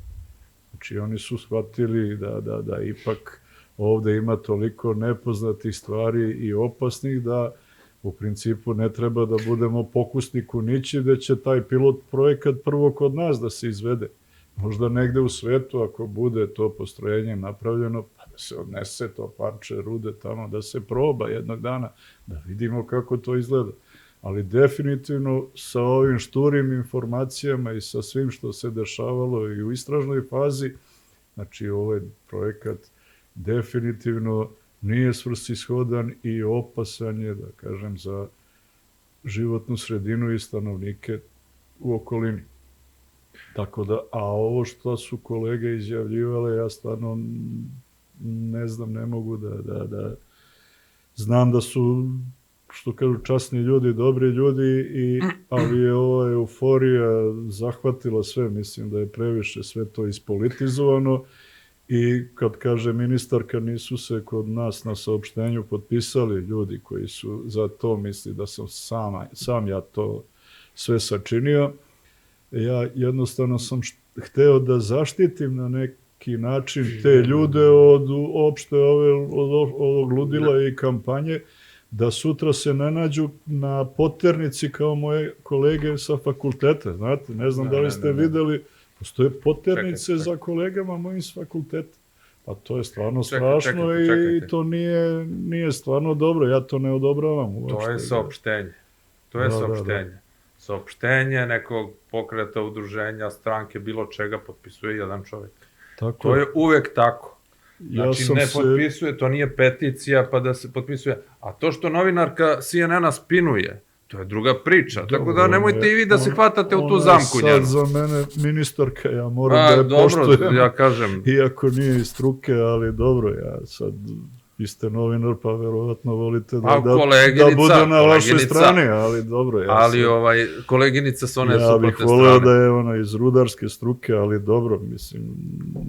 Znači, oni su shvatili da ipak ovde ima toliko nepoznatih stvari i opasnih da u principu ne treba da budemo pokusni kunići, da će taj pilot projekat prvo kod nas da se izvede. Možda negde u svetu, ako bude to postrojenje napravljeno, pa da se odnese to parče rude tamo, da se proba jednog dana, da vidimo kako to izgleda. Ali definitivno sa ovim šturim informacijama i sa svim što se dešavalo i u istražnoj fazi, znači ovaj projekat definitivno nije svrsishodan i opasan je, da kažem, za životnu sredinu i stanovnike u okolini. Tako da, a ovo što su kolege izjavljivale, ja stvarno ne znam, ne mogu da znam da su, što kažu, časni ljudi, dobri ljudi, ali je ova euforija zahvatila sve, mislim da je previše sve to ispolitizovano. I kad kaže ministarka, nisu se kod nas na saopštenju potpisali ljudi koji su za to misli da sam sam ja to sve sačinio. Ja jednostavno sam hteo da zaštitim na neki način te ljude od opšte ovog ludila i kampanje, da sutra se ne nađu na poternici kao moje kolege sa fakulteta. Znate, ne znam da li ste videli, postoje poternice za kolegama mojim s fakulteta. Pa to je stvarno strašno i to nije stvarno dobro. Ja to ne odobravam uopšte. To je saopštenje. To je saopštenje. Saopštenje nekog pokreta, udruženja, stranke, bilo čega potpisuje jedan čovjek. To je uvek tako. Znači, ne potpisuje, to nije peticija pa da se potpisuje. A to što novinarka CNN-a spinuje, to je druga priča. Tako da nemojte i vi da se hvatate u tu zamku njenu. Ona je sad za mene ministarka, ja moram da je poštujem. Dobro, ja kažem. Iako nije iz struke, ali dobro, ja sad, vi ste novinar, pa verovatno volite da bude na vašoj strani, ali dobro. Ali koleginica s one suprotne strane. Ja bih voleo da je ona iz rudarske struke, ali dobro, mislim,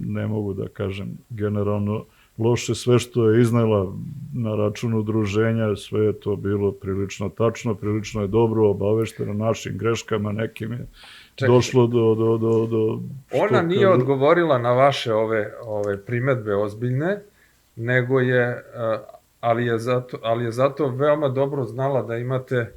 ne mogu da kažem generalno loše, sve što je iznela na račun udruženja, sve je to bilo prilično tačno, prilično je dobro obavešteno našim greškama, nekim je došlo do... Ona nije odgovorila na vaše ove primetbe ozbiljne, nego je, ali je zato veoma dobro znala da imate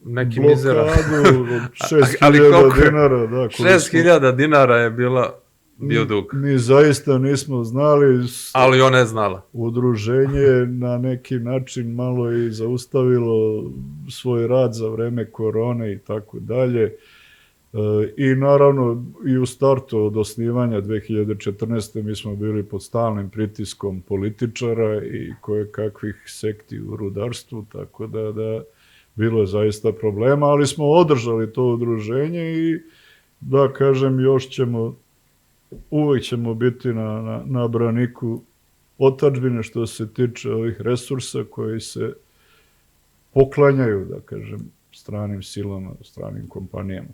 neki mizeran... Blokadu od 6.000 dinara, da. 6.000 dinara je bila bio dug. Mi zaista nismo znali. Ali ona je znala. Udruženje je na neki način malo i zaustavilo svoj rad za vreme korone i tako dalje. I naravno i u startu od osnivanja 2014. mi smo bili pod stalnim pritiskom političara i kojekakvih sekti u rudarstvu, tako da bilo je zaista problema, ali smo održali to udruženje i da kažem uvek ćemo biti na braniku otadžbine što se tiče ovih resursa koji se poklanjaju, da kažem, stranim silama, stranim kompanijama.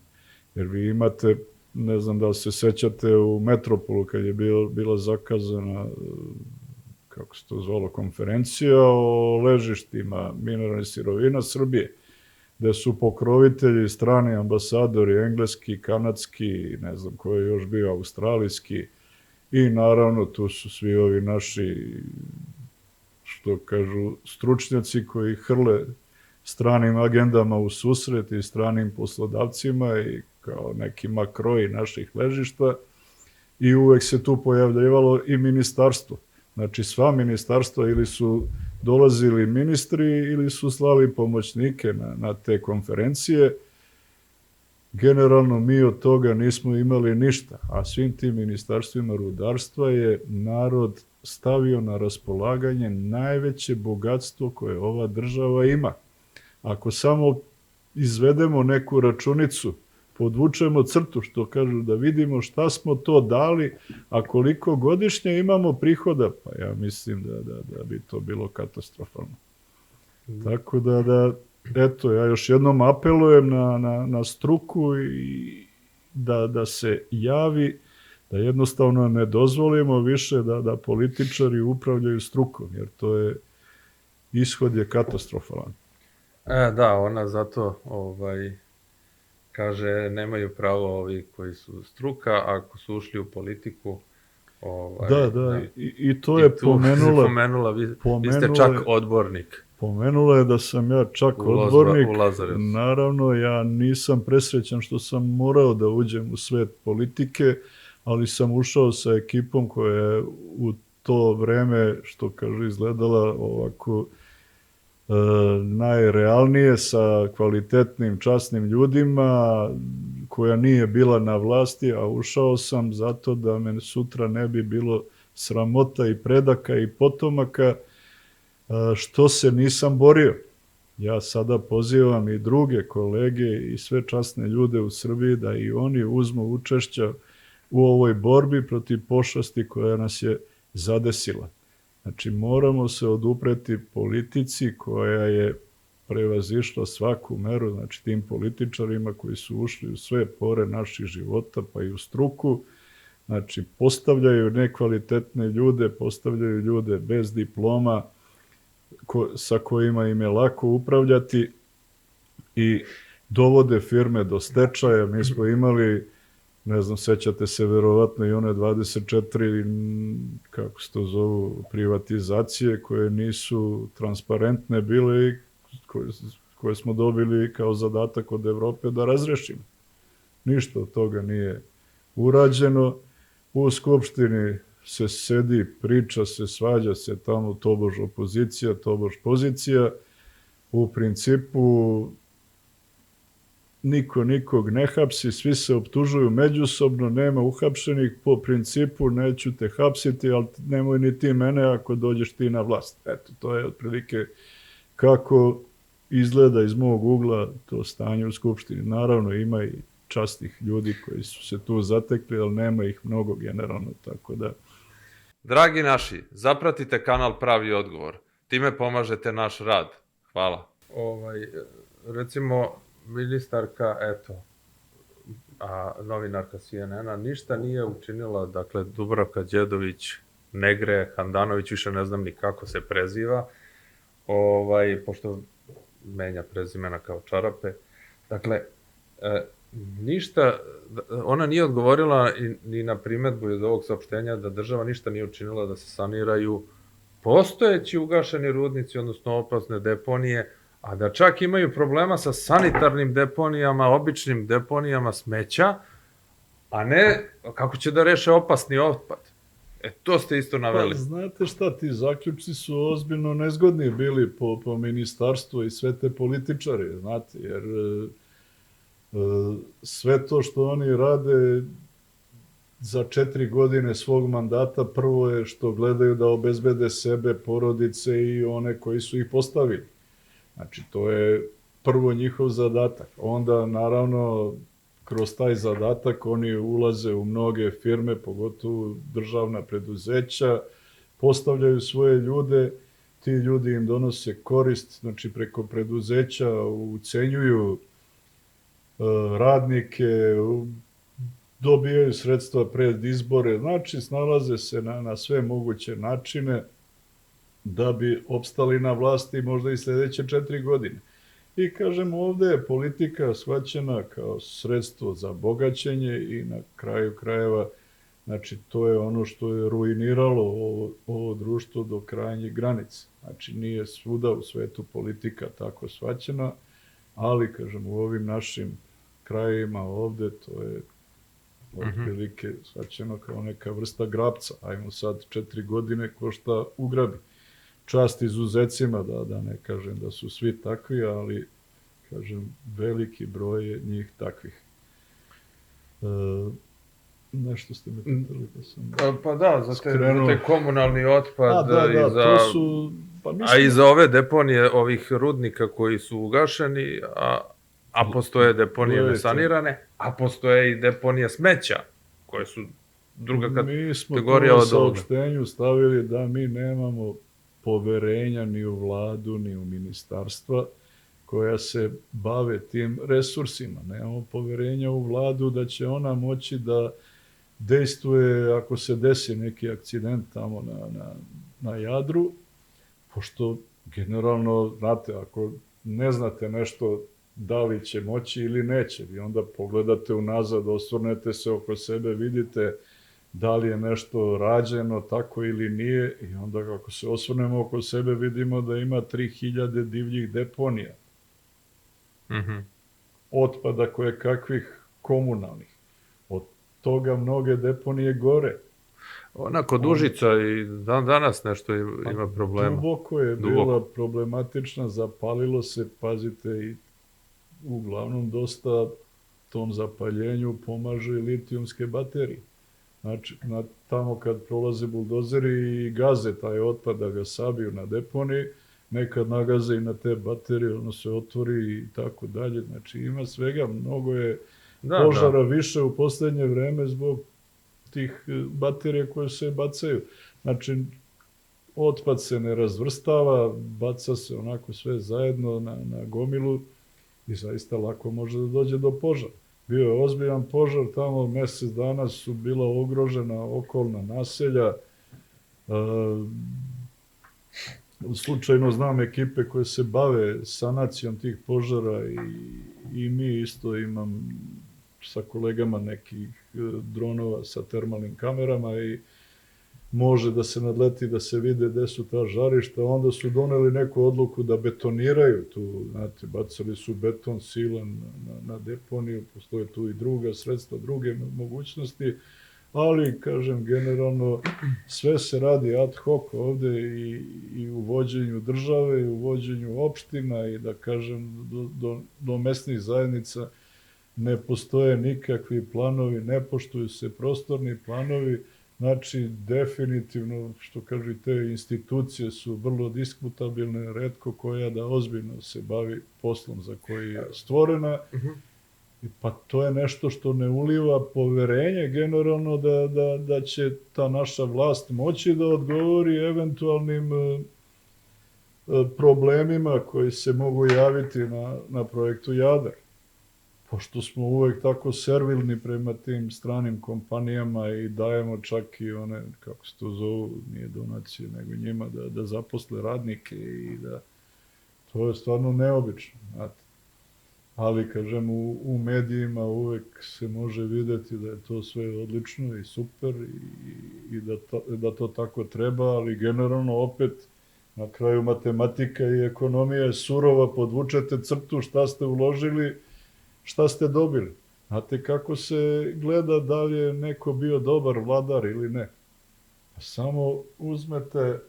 Jer vi imate, ne znam da se sećate, u Metropolu kad je bila zakazana, kako se to zvalo, konferencija o ležištima mineralnih sirovina Srbije, gde su pokrovitelji strani ambasadori, engleski, kanadski, ne znam ko je još bio, australijski, i naravno tu su svi ovi naši, što kažu, stručnjaci koji hrle stranim agendama u susret i stranim poslodavcima i kao neki makroji naših ležišta, i uvek se tu pojavljivalo i ministarstvo. Znači sva ministarstva ili su dolazili ministri ili su slali pomoćnike na te konferencije. Generalno mi od toga nismo imali ništa, a svim tim ministarstvima rudarstva je narod stavio na raspolaganje najveće bogatstvo koje ova država ima. Ako samo izvedemo neku računicu, podvučemo crtu, što kažu, da vidimo šta smo to dali, a koliko godišnje imamo prihoda, pa ja mislim da bi to bilo katastrofalno. Tako eto, ja još jednom apelujem na struku i da se javi, da jednostavno ne dozvolimo više da političari upravljaju strukom, jer ishod je katastrofalan. Da, ona zato kaže nemaju pravo ovi koji su struka, ako su ušli u politiku. Da, i to je pomenula. Vi ste čak odbornik. Pomenula je da sam ja čak odbornik. Naravno, ja nisam presrećan što sam morao da uđem u svet politike, ali sam ušao sa ekipom koja je u to vreme, što kažu, izgledala ovako najrealnije, sa kvalitetnim, časnim ljudima, koja nije bila na vlasti, a ušao sam zato da me sutra ne bi bilo sramota i predaka i potomaka, što se nisam borio. Ja sada pozivam i druge kolege i sve časne ljude u Srbiji da i oni uzmu učešća u ovoj borbi protiv pošasti koja nas je zadesila. Znači, moramo se odupreti politici koja je prevazišla svaku meru, znači tim političarima koji su ušli u sve pore naših života, pa i u struku. Znači, postavljaju nekvalitetne ljude, postavljaju ljude bez diploma, sa kojima im je lako upravljati i dovode firme do stečaja. Mi smo imali, ne znam, sećate se verovatno i one 24, kako se to zovu, privatizacije koje nisu transparentne bile i koje smo dobili kao zadatak od Evrope da razrešimo. Ništa od toga nije urađeno. U Skupštini se sedi, priča se, svađa se tamo, tobož opozicija, tobož pozicija. U principu niko nikog ne hapsi, svi se optužuju međusobno, nema uhapšenih, po principu neću te hapsiti, ali nemoj ni ti mene ako dođeš ti na vlast. Eto, to je otprilike kako izgleda iz mog ugla to stanje u Skupštini. Naravno, ima i časnih ljudi koji su se tu zatekli, ali nema ih mnogo generalno, tako da... Dragi naši, zapratite kanal Pravi odgovor. Time pomažete naš rad. Hvala. Recimo, ministarka, novinarka CNN-a, ništa nije učinila, dakle, Dubravka Đedović, Negre, Handanović, više ne znam ni kako se preziva, pošto menja prezimena kao čarape. Dakle, ništa, ona nije odgovorila ni na primetbu iz ovog saopštenja da država ništa nije učinila da se saniraju postojeći ugašeni rudnici, odnosno opasne deponije, a da čak imaju problema sa sanitarnim deponijama, običnim deponijama smeća, a ne kako će da reše opasni otpad. To ste isto Pa naveli. znate šta, ti zaključci su ozbiljno nezgodni bili po ministarstvu i sve te političare, znate, jer sve to što oni rade za 4 godine svog mandata, prvo je što gledaju da obezbede sebe, porodice i one koji su ih postavili. Znači, to je prvo njihov zadatak. Onda, naravno, kroz taj zadatak oni ulaze u mnoge firme, pogotovo državna preduzeća, postavljaju svoje ljude, ti ljudi im donose korist, znači preko preduzeća ucenjuju radnike, dobijaju sredstva pred izbore, znači snalaze se na sve moguće načine da bi opstali na vlasti možda i sljedeće 4 godine. I kažem, ovde je politika shvaćena kao sredstvo za bogaćenje i na kraju krajeva, znači to je ono što je ruiniralo ovo društvo do krajnjih granica. Znači nije svuda u svetu politika tako shvaćena, ali kažem, u ovim našim krajevima ovde to je otprilike shvaćeno kao neka vrsta grabca. Ajmo sad 4 godine ko šta ugrabi. Čast izuzecima, da ne kažem da su svi takvi, ali kažem, veliki broj je njih takvih. Nešto ste me pitali da sam... Pa da, za te komunalni otpad to su... A i za ove deponije ovih rudnika koji su ugašeni, a postoje deponije nesanirane, a postoje i deponije smeća, koje su druga kategorija Mi smo to u saopštenju stavili da mi nemamo poverenja ni u vladu, ni u ministarstva koja se bave tim resursima. Nemamo poverenja u vladu da će ona moći da dejstvuje ako se desi neki akcident tamo na Jadru, pošto generalno, znate, ako ne znate nešto da li će moći ili neće, vi onda pogledate unazad, osvrnete se oko sebe, vidite da li je nešto rađeno tako ili nije i onda kako se osvrnemo oko sebe vidimo da ima 3000 divljih deponija. Otpada koje kakvih komunalnih. Od toga mnoge deponije gore. Ona kod Užica i danas nešto ima problema. Duboko je bila problematična, zapalilo se, pazite, i uglavnom dosta tom zapaljenju pomažu i litijumske baterije. Znači, tamo kad prolaze buldozeri i gaze taj otpad da ga sabiju na deponiji, nekad nagaze i na te baterije, ono se otvori i tako dalje. Znači, ima svega, mnogo je požara više u poslednje vreme zbog tih baterija koje se bacaju. Znači, otpad se ne razvrstava, baca se onako sve zajedno na gomilu i zaista lako može da dođe do požara. Bio je ozbiljan požar, tamo mesec dana su bila ugrožena okolna naselja. Slučajno znam ekipe koje se bave sanacijom tih požara i mi isto imam sa kolegama nekih dronova sa termalnim kamerama i može da se nadleti, da se vide gde su ta žarišta. Onda su doneli neku odluku da betoniraju tu, znate, bacali su beton silan na deponiju, postoje tu i druga sredstva, druge mogućnosti, ali, kažem, generalno sve se radi ad hoc ovde i u vođenju države, i u vođenju opština i, da kažem, do mesnih zajednica ne postoje nikakvi planovi, ne poštuju se prostorni planovi. Znači, definitivno, što kažu, te institucije su vrlo diskutabilne, retko koja da ozbiljno se bavi poslom za koji je stvorena. Pa to je nešto što ne uliva poverenje generalno da će ta naša vlast moći da odgovori eventualnim problemima koji se mogu javiti na projektu Jadar. Pošto smo uvek tako servilni prema tim stranim kompanijama i dajemo čak i one, kako se to zovu, nije donacije, nego njima da zaposle radnike i da to je stvarno neobično, znate. Ali, kažem, u medijima uvek se može videti da je to sve odlično i super i da to tako treba, ali generalno opet na kraju matematika i ekonomija je surova, podvučete crtu šta ste uložili, šta ste dobili. Znate kako se gleda da li je neko bio dobar vladar ili ne? Samo uzmete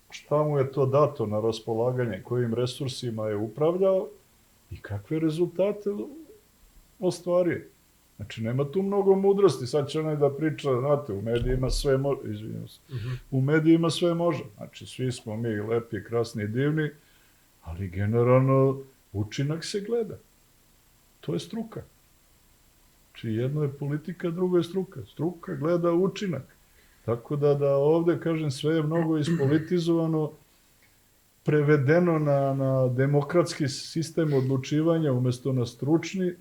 šta mu je to dato na raspolaganje, kojim resursima je upravljao i kakve rezultate ostvario. Znači, nema tu mnogo mudrosti. Sad će onaj da priča, znate, u medijima sve može, izvinjam se, u medijima sve može. Znači, svi smo mi lepi, krasni i divni, ali generalno učinak se gleda. To je struka. Znači, jedno je politika, drugo je struka. Struka gleda učinak. Tako da ovde, kažem, sve je mnogo ispolitizovano, prevedeno na demokratski sistem odlučivanja umesto na stručni,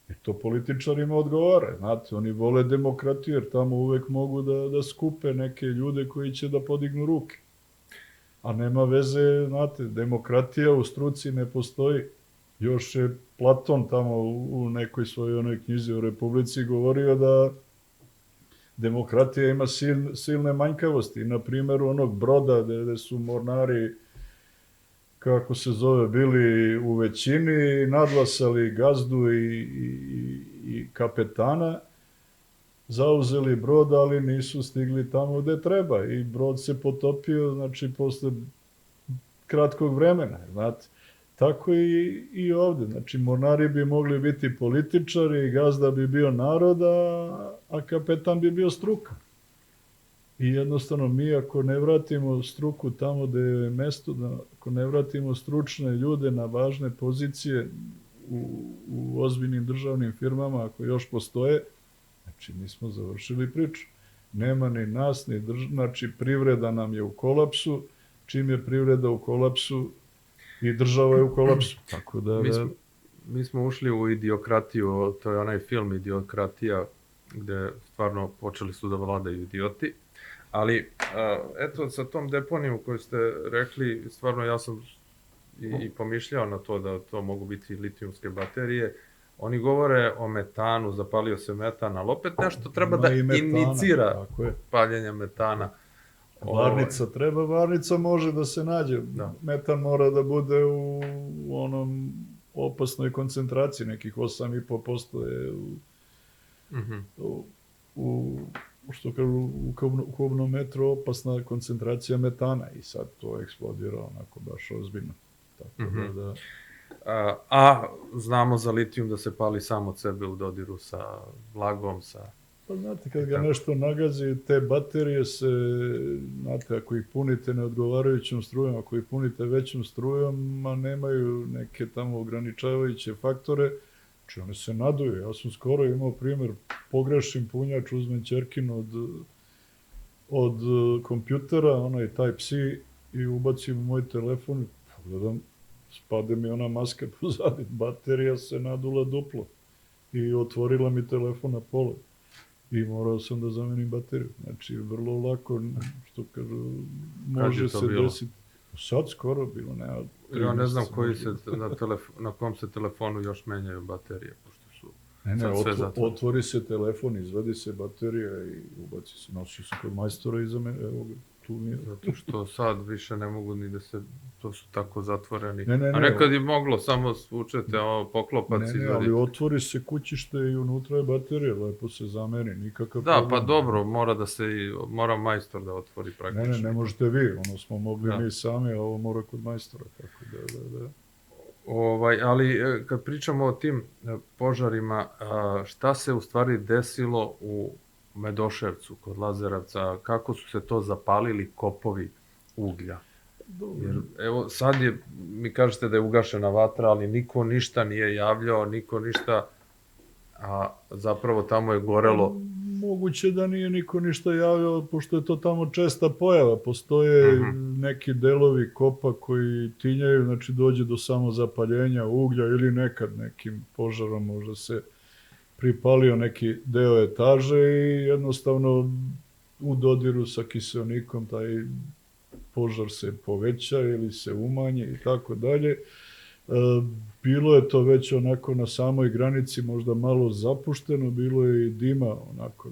i to političarima odgovara. Znate, oni vole demokratiju, jer tamo uvek mogu da skupe neke ljude koji će da podignu ruke. A nema veze, znate, demokratija u struci ne postoji. Još je Platon tamo u nekoj svojoj onoj knjizi o Republici govorio da demokratija ima silne manjkavosti. Na primjeru onog broda gde su mornari, kako se zove, bili u većini, nadvlasali gazdu i kapetana, zauzeli brod, ali nisu stigli tamo gde treba. I brod se potopio, znači, posle kratkog vremena, znate. Tako i ovde. Znači, mornari bi mogli biti političari, gazda bi bio narod, a kapetan bi bio struka. I jednostavno, mi ako ne vratimo struku tamo gde je mesto, ako ne vratimo stručne ljude na važne pozicije u ozbiljnim državnim firmama, ako još postoje, znači, mi smo završili priču. Nema ni nas, ni znači, privreda nam je u kolapsu. Čim je privreda u kolapsu, i država je u kolapsu. Tako da... Mi smo ušli u idiokratiju, to je onaj film Idiokratija, gde stvarno počeli su da vladaju idioti. Ali, eto, sa tom deponijom koju ste rekli, stvarno ja sam i pomišljao na to da to mogu biti litijumske baterije. Oni govore o metanu, zapalio se metan, ali opet nešto treba da inicira paljenje metana. Varnica treba, varnica može da se nađe. Metan mora da bude u onom opasnoj koncentraciji, nekih 8,5% je što kažu, u kubnom metru opasna koncentracija metana i sad to eksplodira onako baš ozbiljno. Tako da... A znamo za litijum da se pali sam od sebe u dodiru sa vlagom, sa... Pa znate, kad ga nešto nagazi, te baterije se, znate, ako ih punite neodgovarajućom strujom, ako ih punite većom strujom, a nemaju neke tamo ograničavajuće faktore, znači one se naduju. Ja sam skoro imao primjer, pogrešim punjač, uzmem ćerkin od kompjutera, onaj Type-C, i ubacim u moj telefon, pogledam, spade mi ona maska pozadi, baterija se nadula duplo i otvorila mi telefon na pola. I morao sam da zamenim bateriju. Znači, vrlo lako, što kažu, može se desiti. Sad skoro bilo, nema... Ja ne znam na kom se telefonu još menjaju baterije, pošto su... Ne, otvori se telefon, izvadi se baterija i ubaci se. Nosio sam kod majstora i za mene, evo ga, tu nije. Zato što sad više ne mogu ni da se... To su tako zatvoreni. A nekad je moglo, samo svučete poklopac izvadite. Ne, ali otvori se kućište i unutra je baterija, lepo se zameni, nikakav problem. Da, pa dobro, mora majstor da otvori praktično. Ne možete vi, ono smo mogli mi sami, a ovo mora kod majstora, tako da. Ali kad pričamo o tim požarima, šta se u stvari desilo u Medoševcu, kod Lazaravca, kako su se to zapalili kopovi uglja? Jer, evo, sad mi kažete da je ugašena vatra, ali niko ništa nije javljao, niko ništa, a zapravo tamo je gorelo. Moguće da nije niko ništa javljao, pošto je to tamo česta pojava. Postoje neki delovi kopa koji tinjaju, znači dođe do samozapaljenja uglja ili nekad nekim požarom možda se pripalio neki deo etaže i jednostavno u dodiru sa kiseonikom taj požar se poveća ili se umanji i tako dalje. Bilo je to već onako na samoj granici, možda malo zapušteno, bilo je i dima onako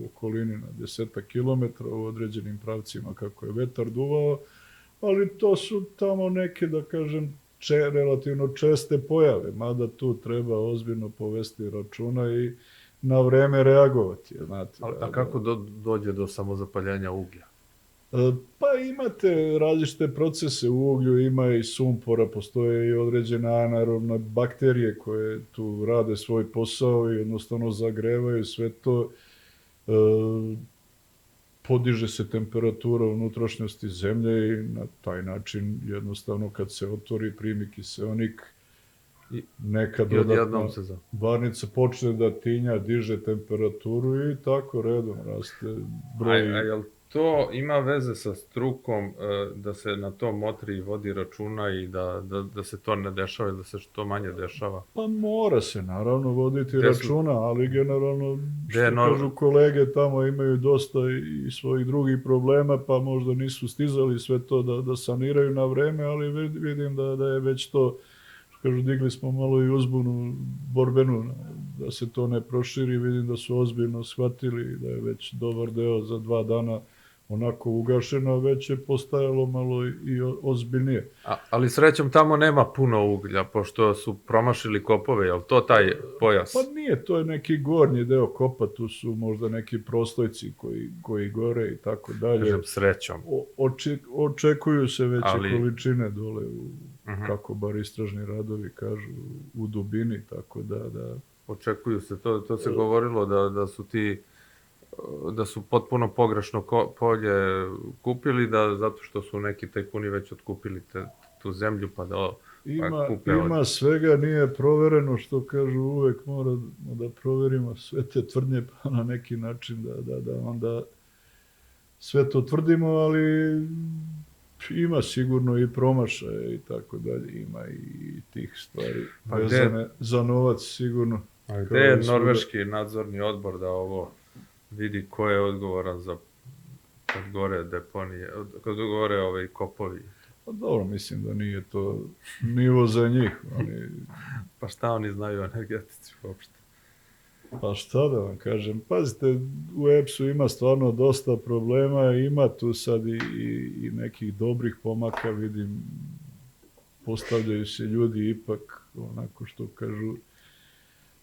u okolini na 10 kilometra u određenim pravcima kako je vetar duvao, ali to su tamo neke, da kažem, relativno česte pojave, mada tu treba ozbiljno povesti računa i na vreme reagovati. Znate, A kako dođe do samozapaljenja uglja? Pa imate različite procese u uglju, ima i sumpora, postoje i određene anaerobne bakterije koje tu rade svoj posao i jednostavno zagrevaju sve to. Podiže se temperatura unutrašnjosti zemlje i na taj način jednostavno kad se otvori primi kiseonik, neka dodatna varnica počne da tinja, diže temperaturu i tako redom raste broj. A jel to ima veze sa strukom, da se na to motri i vodi računa i da se to ne dešava, da se što manje dešava? Pa mora se naravno voditi računa, ali generalno, što kažu kolege, tamo imaju dosta i svojih drugih problema, pa možda nisu stizali sve to da saniraju na vreme, ali vidim da je već to, što kažu, digli smo malo i uzbunu borbenu, da se to ne proširi, vidim da su ozbiljno shvatili, da je već dobar deo za 2 dana onako ugašeno, već je postajalo malo i ozbiljnije. Ali srećom tamo nema puno uglja, pošto su promašili kopove, je li to taj pojas? Pa nije, to je neki gornji deo kopa, tu su možda neki prostojci koji gore i tako dalje. Kažem, srećom. Očekuju se veće količine dole, kako bar istražni radovi kažu, u dubini, tako da... Očekuju se, to se govorilo da su potpuno pogrešno polje kupili, zato što su neki tajkuni već otkupili tu zemlju, pa da kupe... Ima svega, nije provereno, što kažu, uvek moramo da proverimo sve te tvrdnje, pa na neki način da onda sve to tvrdimo, ali ima sigurno i promašaje i tako dalje, ima i tih stvari vezane za novac sigurno. A gde je norveški nadzorni odbor da ovo vidi ko je odgovoran za kad gore deponije, kad gore kopovi? Pa dobro, mislim da nije to nivo za njih. Pa šta oni znaju o energetici uopšte? Pa šta da vam kažem, pazite, u EPS-u ima stvarno dosta problema, ima tu sad i nekih dobrih pomaka, vidim, postavljaju se ljudi ipak, onako što kažu,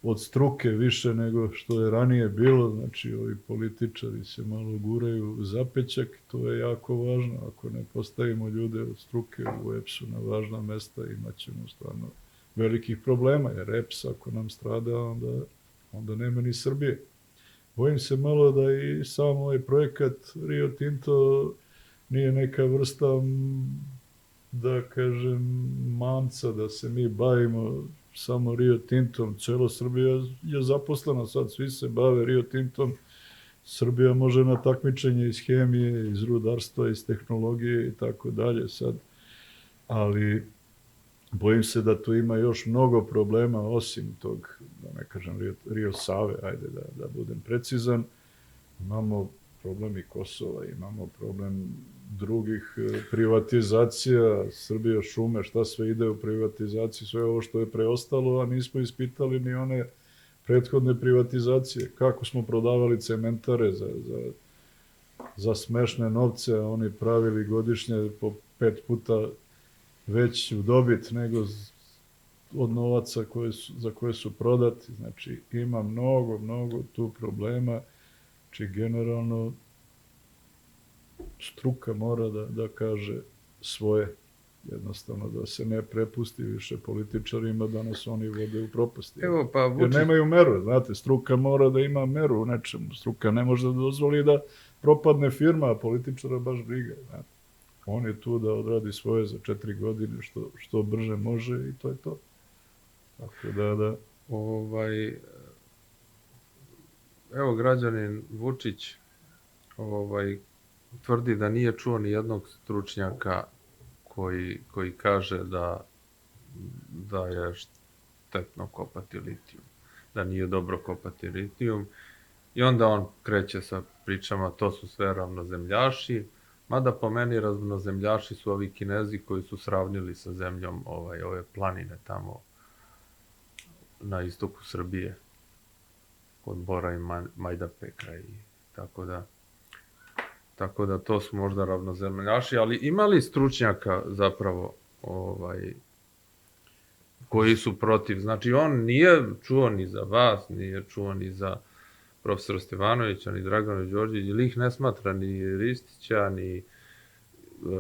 od struke više nego što je ranije bilo, znači ovi političari se malo guraju u zapećak, to je jako važno, ako ne postavimo ljude od struke u EPS-u na važna mesta, imat ćemo stvarno velikih problema, jer EPS ako nam strada, onda nema ni Srbije. Bojim se malo da i sam ovaj projekat Rio Tinto nije neka vrsta, da kažem, mamca, da se mi bavimo samo Rio Tintom. Celo Srbija je zaposlena sad, svi se bave Rio Tintom. Srbija može na takmičenje iz hemije, iz rudarstva, iz tehnologije i tako dalje sad. Ali bojim se da tu ima još mnogo problema osim tog, da ne kažem Rio Save, ajde da budem precizan. Imamo problem i Kosova, imamo problem drugih privatizacija, Srbija šume, šta sve ide u privatizaciji, sve ovo što je preostalo, a nismo ispitali ni one prethodne privatizacije. Kako smo prodavali cementare za smešne novce, a oni pravili godišnje po 5 puta veću dobit nego od novaca za koje su prodati. Znači, ima mnogo tu problema. Znači, generalno, struka mora da kaže svoje, jednostavno da se ne prepusti više političarima da nas oni vode u propasti. Jer nemaju meru, znate, struka mora da ima meru u nečemu. Struka ne može da dozvoli da propadne firma, a političara baš briga. On je tu da odradi svoje za 4 godine što brže može i to je to. Tako da... Evo, građanin Vučić tvrdi da nije čuo ni jednog stručnjaka koji kaže da je štetno kopati litijum, da nije dobro kopati litijum. I onda on kreće sa pričama, to su sve ravnozemljaši, mada po meni ravnozemljaši su ovi Kinezi koji su sravnili sa zemljom ove planine tamo na istoku Srbije, kod Bora i Majdanpeka i tako da. Tako da to su možda ravnozemljaši, ali ima li stručnjaka zapravo koji su protiv. Znači, on nije čuo ni za vas, nije čuo ni za profesora Stevanovića, ni Dragana Đorđevića, ili ih ne smatra ni Ristića, ni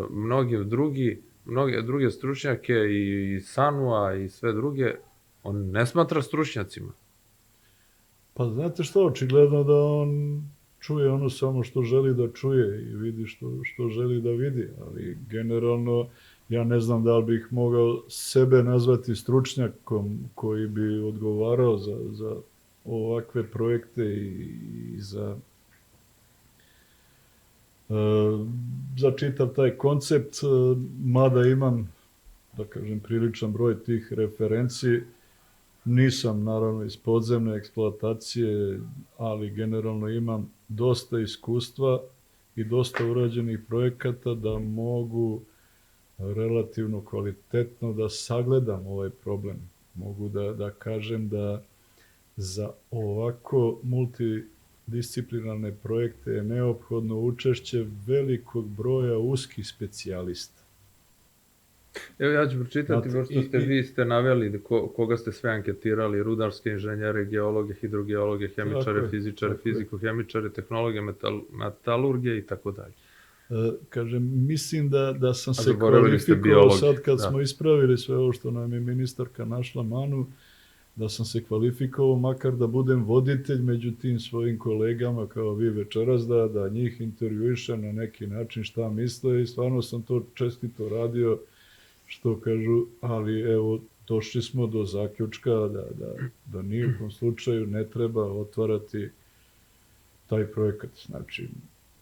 mnoge druge stručnjake i Sanua i sve druge, on ne smatra stručnjacima. Pa znate što, očigledno da on čuje ono samo što želi da čuje i vidi što želi da vidi, ali generalno ja ne znam da li bih mogao sebe nazvati stručnjakom koji bi odgovarao za ovakve projekte i za čitav taj koncept, mada imam, da kažem, priličan broj tih referenci. Nisam, naravno, iz podzemne eksploatacije, ali generalno imam dosta iskustva i dosta urađenih projekata da mogu relativno kvalitetno da sagledam ovaj problem. Mogu da kažem da za ovako multidisciplinarne projekte je neophodno učešće velikog broja uskih specijalista. Evo ja ću pročitati, pošto vi ste naveli koga ste sve anketirali, rudarske inženjere, geologe, hidrogeologe, hemičare, fizičare, fiziko-hemičare, tehnologe, metalurgije i tako dalje. Kažem, mislim da sam se kvalifikovao sad kad smo ispravili sve ovo što nam je ministarka našla manu, da sam se kvalifikovao makar da budem voditelj među tim svojim kolegama kao vi večeras, da njih intervjuišem na neki način šta misle i stvarno sam to čestito radio, što kažu, ali evo, došli smo do zaključka da ni u kom slučaju ne treba otvarati taj projekat. Znači,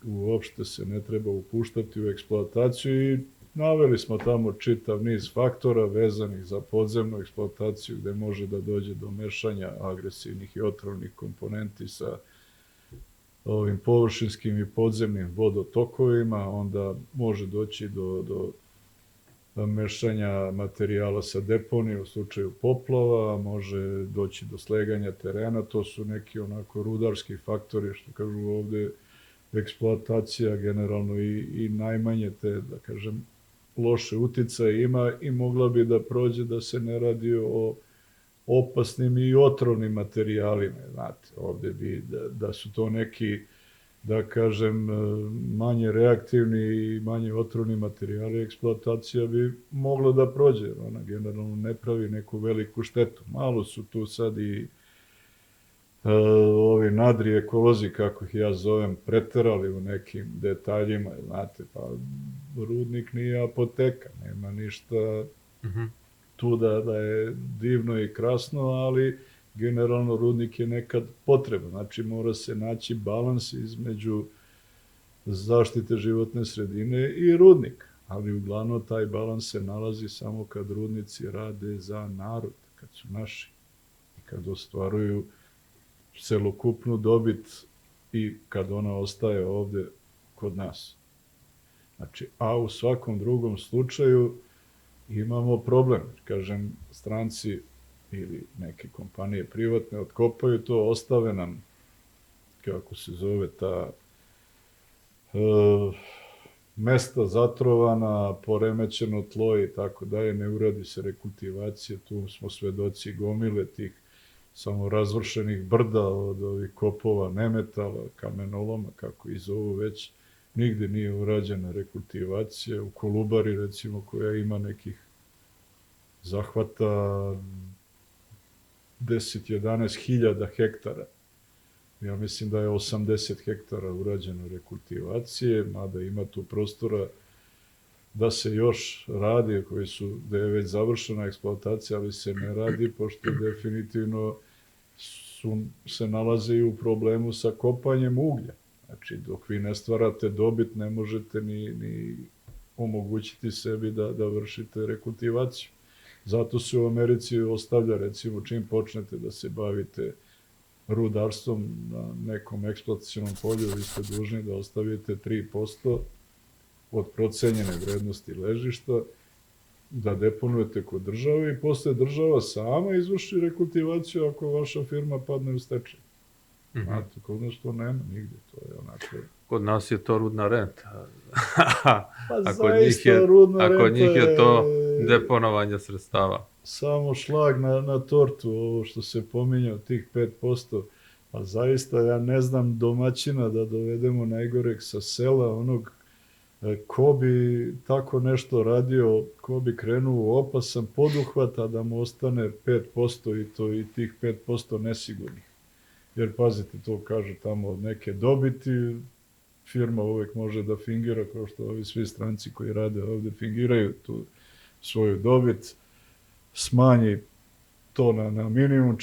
uopšte se ne treba upuštati u eksploataciju i naveli smo tamo čitav niz faktora vezanih za podzemnu eksploataciju gde može da dođe do mešanja agresivnih i otrovnih komponenti sa ovim površinskim i podzemnim vodotokovima, onda može doći do mešanja materijala sa deponije u slučaju poplava, može doći do sleganja terena, to su neki onako rudarski faktori, što kažu ovde, eksploatacija generalno i najmanje te, da kažem, loše uticaje ima i mogla bi da prođe da se ne radi o opasnim i otrovnim materijalima, znate, ovde bi, da su to neki, da kažem, manje reaktivni i manje otrovni materijali, eksploatacija bi mogla da prođe, ona generalno ne pravi neku veliku štetu. Malo su tu sad i ovi nadri ekolozi, kako ih ja zovem, preterali u nekim detaljima, znate, pa rudnik nije apoteka, nema ništa tu da je divno i krasno, ali generalno rudnik je nekad potreban, znači mora se naći balans između zaštite životne sredine i rudnika, ali uglavnom taj balans se nalazi samo kad rudnici rade za narod, kad su naši i kad ostvaruju celokupnu dobit i kad ona ostaje ovde kod nas. Znači, a u svakom drugom slučaju imamo problem. Kažem, stranci ili neke kompanije privatne otkopaju to, ostave nam, kako se zove, ta mesta zatrovana, poremećeno tlo i tako dalje, ne uradi se rekultivacija, tu smo svedoci gomile tih samo razvršenih brda od ovih kopova nemetala, kamenoloma, kako i zovu već, nigde nije urađena rekultivacija. U Kolubari, recimo, koja ima nekih zahvata 10-11 hiljada hektara. Ja mislim da je 80 hektara urađeno rekultivacije, mada ima tu prostora da se još radi, gde je već završena eksploatacija, ali se ne radi, pošto definitivno se nalaze i u problemu sa kopanjem uglja. Znači, dok vi ne stvarate dobit, ne možete ni omogućiti sebi da vršite rekultivaciju. Zato se u Americi ostavlja, recimo, čim počnete da se bavite rudarstvom na nekom eksploatacionom polju, vi ste dužni da ostavite 3% od procenjene vrednosti ležišta, da deponujete kod države i posle država sama izvrši rekultivaciju ako vaša firma padne u stečaj. Znate, kod nas to nema nigde, to je onako... Kod nas je to rudna renta. Pa zaista rudna renta je to deponovanje sredstava. samo šlag na tortu, ovo što se pominjao, tih 5%, pa zaista ja ne znam domaćina da dovedemo najgoreg sa sela, onog ko bi tako nešto radio, ko bi krenuo u opasan poduhvat, a da mu ostane 5% i to i tih 5% nesigurnih. Jer pazite, to kaže tamo od neke dobiti, firma uvek može da fingira, kao što ovi svi stranci koji rade ovde fingiraju tu svoju dobit, smanji to na minimum,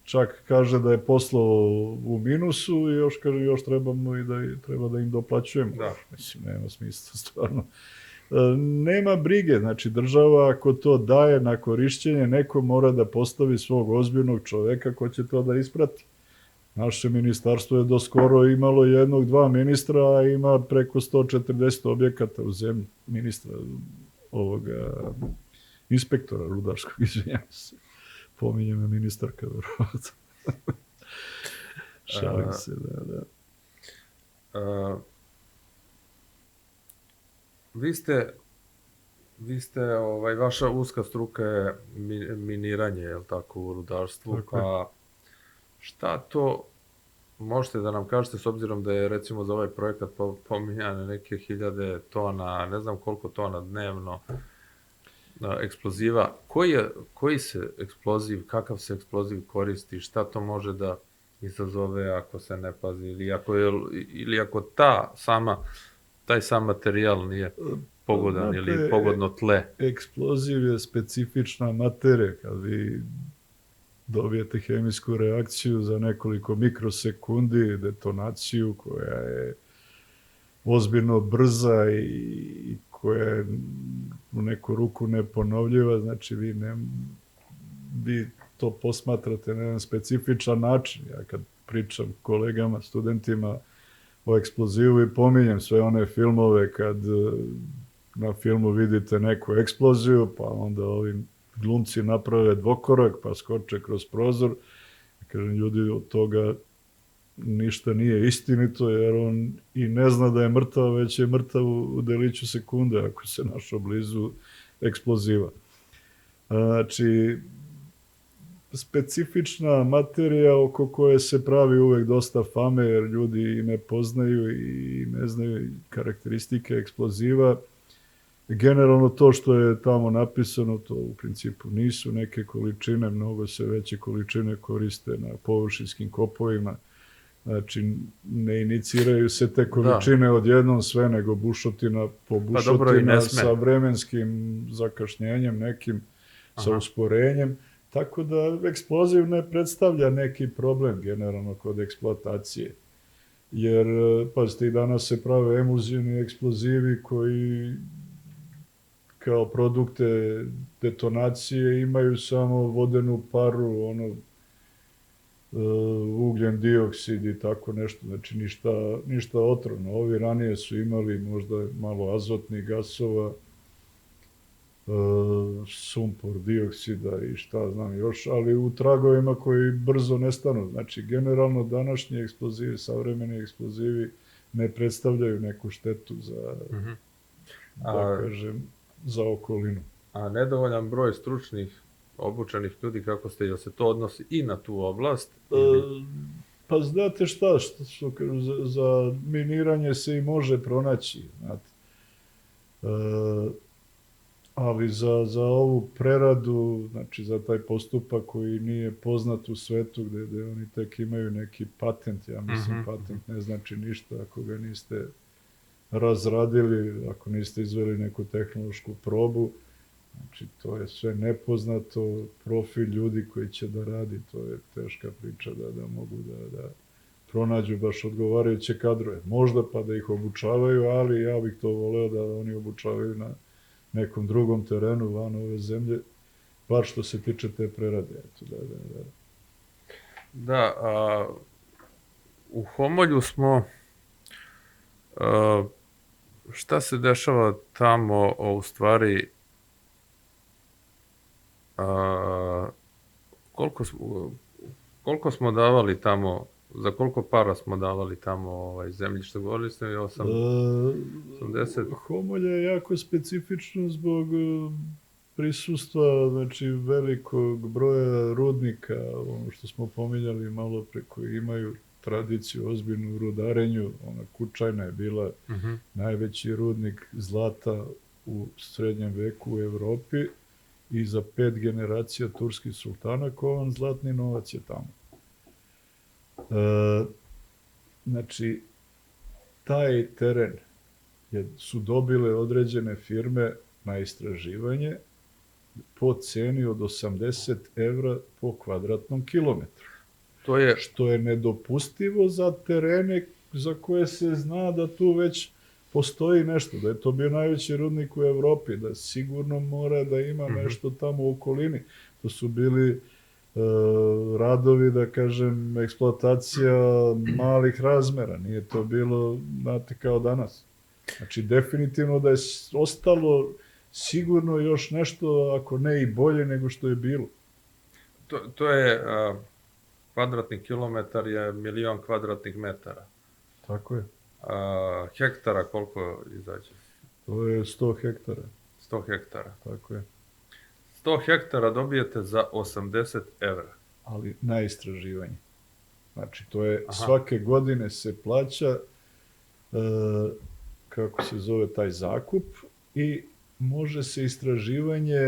čak kaže da je poslovao u minusu i još kaže još trebamo i treba da im doplaćujemo. Da. Mislim, nema smisla stvarno. Nema brige, znači država ako to daje na korišćenje, neko mora da postavi svog ozbiljnog čoveka ko će to da isprati. Naše ministarstvo je doskoro imalo 1-2 ministra, a ima preko 140 objekata u zemlji. Ministra ovoga inspektora rudarskog, izvinjam se. Pominje me ministarka, verovatno. Šalim se, da. Vi ste, vaša uska struka je miniranje, je li tako, u rudarstvu, Tako je. pa šta to možete da nam kažete, s obzirom da je recimo za ovaj projekat pominjane neke 1000 tona, ne znam koliko tona dnevno, eksploziva, koji se eksploziv, kakav se eksploziv koristi, šta to može da izazove ako se ne pazi, ili ako taj sam materijal nije pogodan ili pogodno tle. Eksploziv je specifična materija, kad vi dobijete hemijsku reakciju za nekoliko mikrosekundi, detonaciju koja je ozbiljno brza i koja je u neku ruku neponovljiva, znači vi to posmatrate na jedan specifičan način. Ja kad pričam kolegama, studentima o eksplozivu i pominjem sve one filmove kad na filmu vidite neku eksploziju, pa onda ovim glumci naprave dvokorak, pa skoče kroz prozor. Kažem, ljudi, od toga ništa nije istinito, jer on i ne zna da je mrtav, već je mrtav u deliću sekunde ako se našao blizu eksploziva. Znači, specifična materija oko koje se pravi uvek dosta fame, jer ljudi i ne poznaju i ne znaju karakteristike eksploziva. Generalno to što je tamo napisano, to u principu nisu neke količine, mnogo se veće količine koriste na površinskim kopovima. Znači, ne iniciraju se te količine odjednom sve, nego bušotina po bušotina sa vremenskim zakašnjenjem nekim, sa usporenjem. Tako da eksploziv ne predstavlja neki problem generalno kod eksploatacije. Jer, pazite, i danas se prave emulzivni eksplozivi koji kao produkte detonacije imaju samo vodenu paru, ugljen dioksid i tako nešto, znači ništa otrovno. Ovi ranije su imali možda malo azotnih gasova, sumpor dioksida i šta znam još, ali u tragovima koji brzo nestanu. Znači, generalno današnji eksplozivi, savremeni eksplozivi ne predstavljaju neku štetu za, da kažem, za okolinu. A nedovoljan broj stručnih, obučenih ljudi, kako ste, jel se to odnosi i na tu oblast? Pa znate šta, što kažu, za miniranje se i može pronaći, znate. Ali za ovu preradu, znači za taj postupak koji nije poznat u svetu, gde oni tek imaju neki patent, ja mislim patent ne znači ništa ako ga niste razradili, ako niste izveli neku tehnološku probu, znači to je sve nepoznato, profil ljudi koji će da radi, to je teška priča da mogu da pronađu baš odgovarajuće kadrove. Možda pa da ih obučavaju, ali ja bih to voleo da oni obučavaju na nekom drugom terenu van ove zemlje, bar što se tiče te prerade. Da, u Homolju smo, šta se dešava tamo, u stvari, koliko smo davali tamo, za koliko para smo davali tamo zemljište, govorili ste mi 80? Homolje je jako specifično zbog prisustva, znači, velikog broja rudnika, ono što smo pominjali malo pre, koji imaju tradiciju ozbiljnu u rudarenju. Ona Kučajna je bila najveći rudnik zlata u srednjem veku u Evropi i za 5 generacija turskih sultana kovan zlatni novac je tamo. Znači, taj teren su dobile određene firme na istraživanje po ceni od 80 € po kvadratnom kilometru. To je... Što je nedopustivo za terene za koje se zna da tu već postoji nešto, da je to bio najveći rudnik u Evropi, da sigurno mora da ima nešto tamo u okolini. To su bili radovi, da kažem, eksploatacija malih razmera, nije to bilo, znate, kao danas. Znači, definitivno da je ostalo sigurno još nešto, ako ne i bolje nego što je bilo. To je, kvadratni kilometar je 1.000.000 kvadratnih metara. Tako je. Hektara koliko izađe? To je 100 hektara. 100 hektara. Tako je. 100 hektara dobijete za 80 €. Ali na istraživanje. Znači, to je svake godine se plaća, kako se zove taj zakup, i može se istraživanje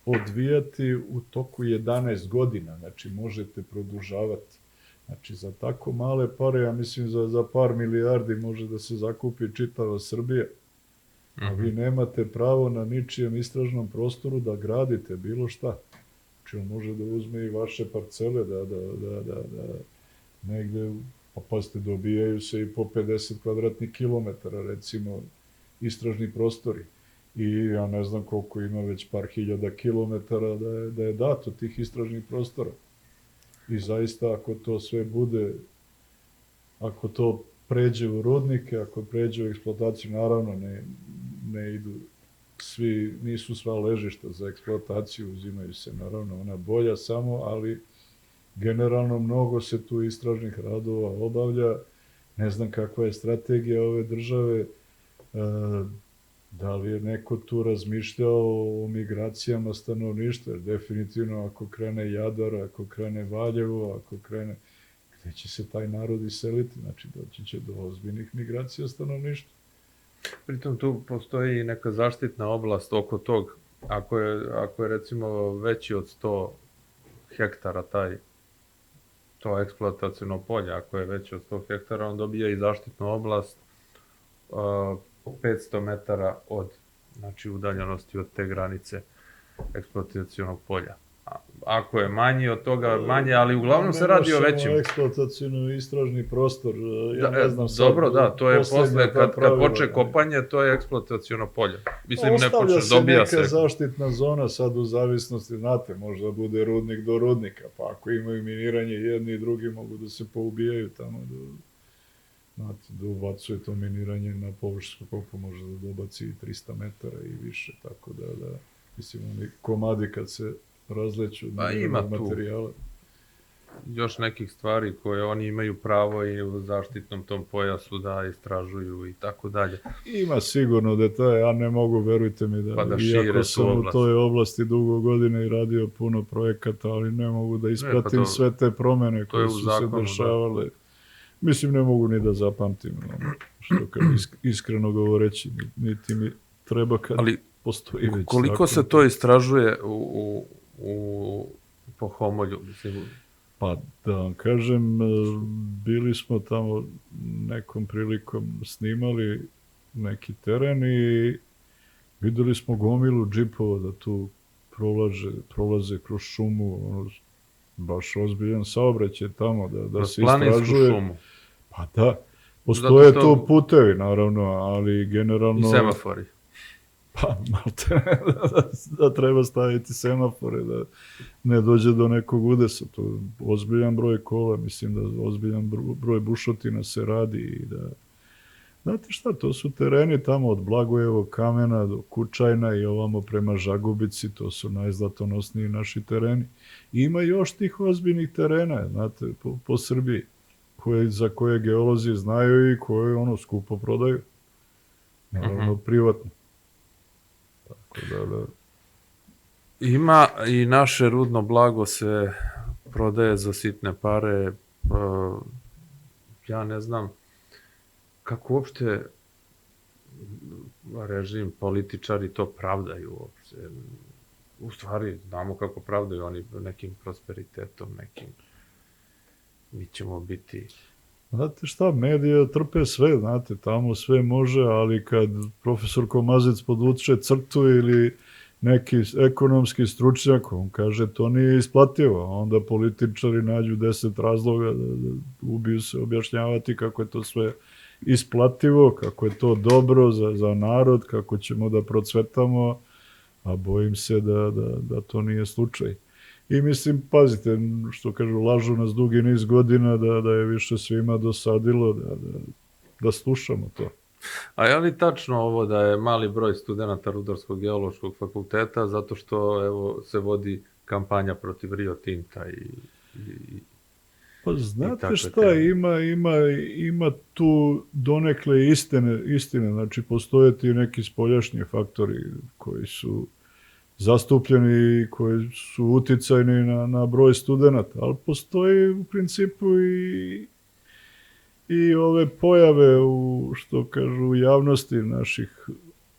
odvijati u toku 11 godina. Znači, možete produžavati. Znači, za tako male pare, ja mislim za par milijardi može da se zakupi čitava Srbija. A vi nemate pravo na ničijem istražnom prostoru da gradite bilo šta. Znači, on može da uzme i vaše parcele, da negde, pa pazite, dobijaju se i po 50 kvadratnih kilometara, recimo, istražni prostori. I ja ne znam koliko ima već par hiljada kilometara da je dato tih istražnih prostora. I zaista, ako to sve bude, ako to pređe u rudnike, ako pređe u eksploataciju, naravno ne idu svi, nisu sva ležišta za eksploataciju, uzimaju se naravno ona bolja samo, ali generalno mnogo se tu istražnih radova obavlja. Ne znam kakva je strategija ove države, da li je neko tu razmišljao o migracijama stanovništva, jer definitivno ako krene Jadar, ako krene Valjevo, ako krene, gde će se taj narod iseliti? Znači, doći će do ozbiljnih migracija stanovništva. Pritom tu postoji i neka zaštitna oblast oko tog, ako je recimo veći od 100 hektara to eksploatacijno polje, ako je veći od 100 hektara, on dobija i zaštitnu oblast 500 metara od, znači, udaljenosti od te granice eksploatacijnog polja. Ako je manji od toga, manje, ali uglavnom se radi o većim. Ne možemo eksploatacijno istražni prostor, ja ne znam sad. Dobro, da, to je posle, kad počne kopanje, to je eksploatacijno polje. Mislim, ne počne, dobija se. Ostavlja se neka zaštitna zona sad u zavisnosti, znate, možda bude rudnik do rudnika, pa ako imaju miniranje, jedni i drugi mogu da se poubijaju tamo, da ubacuje to miniranje na površinu, koliko može da dobaci 300 metara i više, tako da, mislim, oni komadi kad se razleću od materijala. Još nekih stvari koje oni imaju pravo i u zaštitnom tom pojasu da istražuju i tako dalje. Ima sigurno detalje, ja ne mogu, verujte mi, iako sam u toj oblasti dugo godine i radio puno projekata, ali ne mogu da ispratim sve te promene koje su se dešavale. Mislim, ne mogu ni da zapamtim, što kad iskreno govoreći, niti mi treba kad postoji već. Koliko se to istražuje po Homolju, mislim? Pa, da vam kažem, bili smo tamo nekom prilikom snimali neki teren i videli smo gomilu džipova da tu prolaze kroz šumu, baš ozbiljan saobraćaj tamo, da se istražuje. Planinsku šumu. Pa da, postoje tu putevi, naravno, ali generalno... I semafori. Pa, malte, da treba staviti semafore, da ne dođe do nekog udesa. To je ozbiljan broj kola, mislim da ozbiljan broj bušotina se radi i da... Znate šta, to su tereni tamo od Blagojevog kamena do Kučajna i ovamo prema Žagubici, to su najzlatonosniji naši tereni. Ima još tih ozbiljnih terena, znate, po Srbiji, za koje geolozi znaju i koje skupo prodaju. Naravno, privatno. Tako da... Ima i naše rudno blago se prodaje za sitne pare. Ja ne znam kako uopšte režim, političari to pravdaju uopšte. U stvari, znamo kako pravdaju oni nekim prosperitetom, nekim mi ćemo biti... Znate šta, medije trpe sve, znate, tamo sve može, ali kad profesor Komazec podvuče crtu ili neki ekonomski stručnjak, on kaže to nije isplativo, onda političari nađu 10 razloga da ubiju se objašnjavati kako je to sve isplativo, kako je to dobro za narod, kako ćemo da procvetamo, a bojim se da to nije slučaj. I mislim, pazite, što kažu, lažu nas dugi niz godina da je više svima dosadilo da slušamo to. A je li tačno ovo da je mali broj studenta Rudarsko-geološkog fakulteta zato što evo, se vodi kampanja protiv Rio Tinta Pa znate šta, ima tu donekle istine, znači postoje ti neki spoljašnji faktori koji su zastupljeni i koji su uticajni na broj studenta, ali postoji u principu i ove pojave što kažu u javnosti naših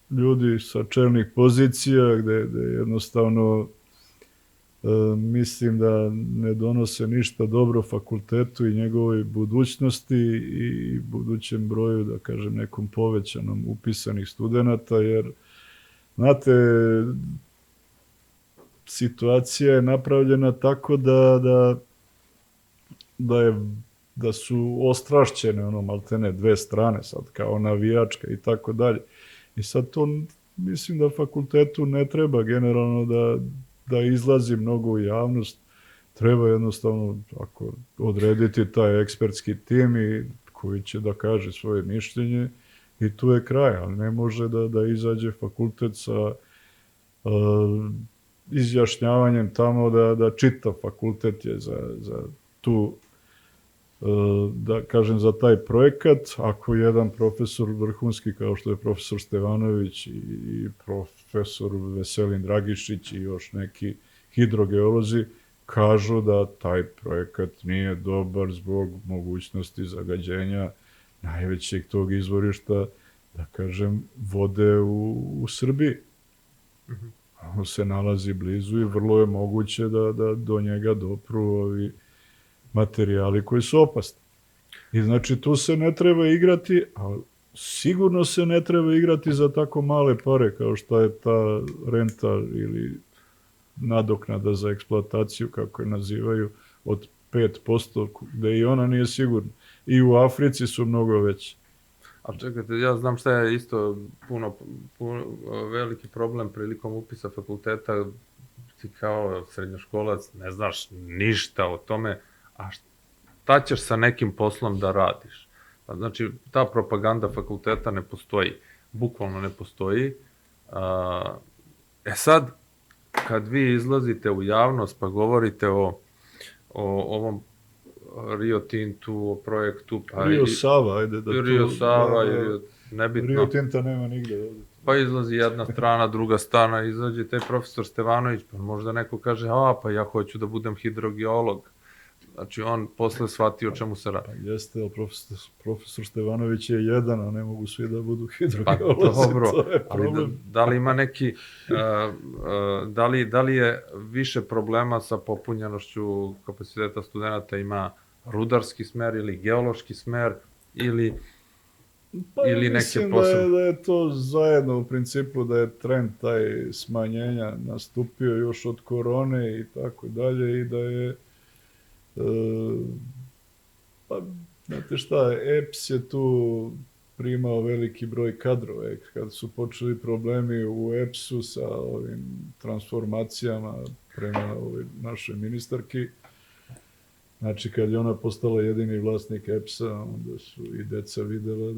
ljudi sa čelnih pozicija gde jednostavno mislim da ne donose ništa dobro fakultetu i njegovoj budućnosti i budućem broju, da kažem, nekom povećanom upisanih studenta, jer znate, situacija je napravljena tako da su ostrašćene, maltene dve strane, sad kao navijačka i tako dalje. I sad to, mislim da fakultetu ne treba generalno da izlazi mnogo u javnost, treba jednostavno odrediti taj ekspertski tim i koji će da kaže svoje mišljenje i tu je kraj, ali ne može da izađe fakultet sa izjašnjavanjem tamo da čitav fakultet je za tu, da kažem, za taj projekat. Ako jedan profesor vrhunski kao što je profesor Stevanović i profesor Veselin Dragišić i još neki hidrogeolozi kažu da taj projekat nije dobar zbog mogućnosti zagađenja najvećeg tog izvorišta, da kažem, vode u Srbiji. On se nalazi blizu i vrlo je moguće da do njega dopru ovi materijali koji su opasni. I znači tu se ne treba igrati, a sigurno se ne treba igrati za tako male pare kao što je ta renta ili nadoknada za eksploataciju, kako je nazivaju, od 5%, gde i ona nije sigurna. I u Africi su mnogo veće. A čekajte, ja znam šta je isto puno veliki problem prilikom upisa fakulteta, ti kao srednjoškolac ne znaš ništa o tome, a šta ćeš sa nekim poslom da radiš? Znači, ta propaganda fakulteta ne postoji, bukvalno ne postoji. Sad, kad vi izlazite u javnost pa govorite o ovom Rio Tintu, o projektu... Rio Sava, ajde da to... Rio Sava, nebitno. Rio Tinta nema nigde. Pa izlazi jedna strana, druga strana, izađe taj profesor Stevanović, pa možda neko kaže, pa ja hoću da budem hidrogeolog. Znači, on posle shvati o čemu se radi. Pa jeste, ali profesor Stevanović je jedan, a ne mogu svi da budu hidrogeolozi. Pa dobro, to je problem. Ali da li ima neki, da li je više problema sa popunjenošću kapaciteta studenta, ima rudarski smer ili geološki smer ili neke posebne? Mislim da je to zajedno u principu, da je trend taj smanjenja nastupio još od korone i tako dalje i da je pa, znate šta, EPS je tu primao veliki broj kadrova. Kad su počeli problemi u EPS-u sa ovim transformacijama prema našoj ministarki, znači kad je ona postala jedini vlasnik EPS-a, onda su i deca videla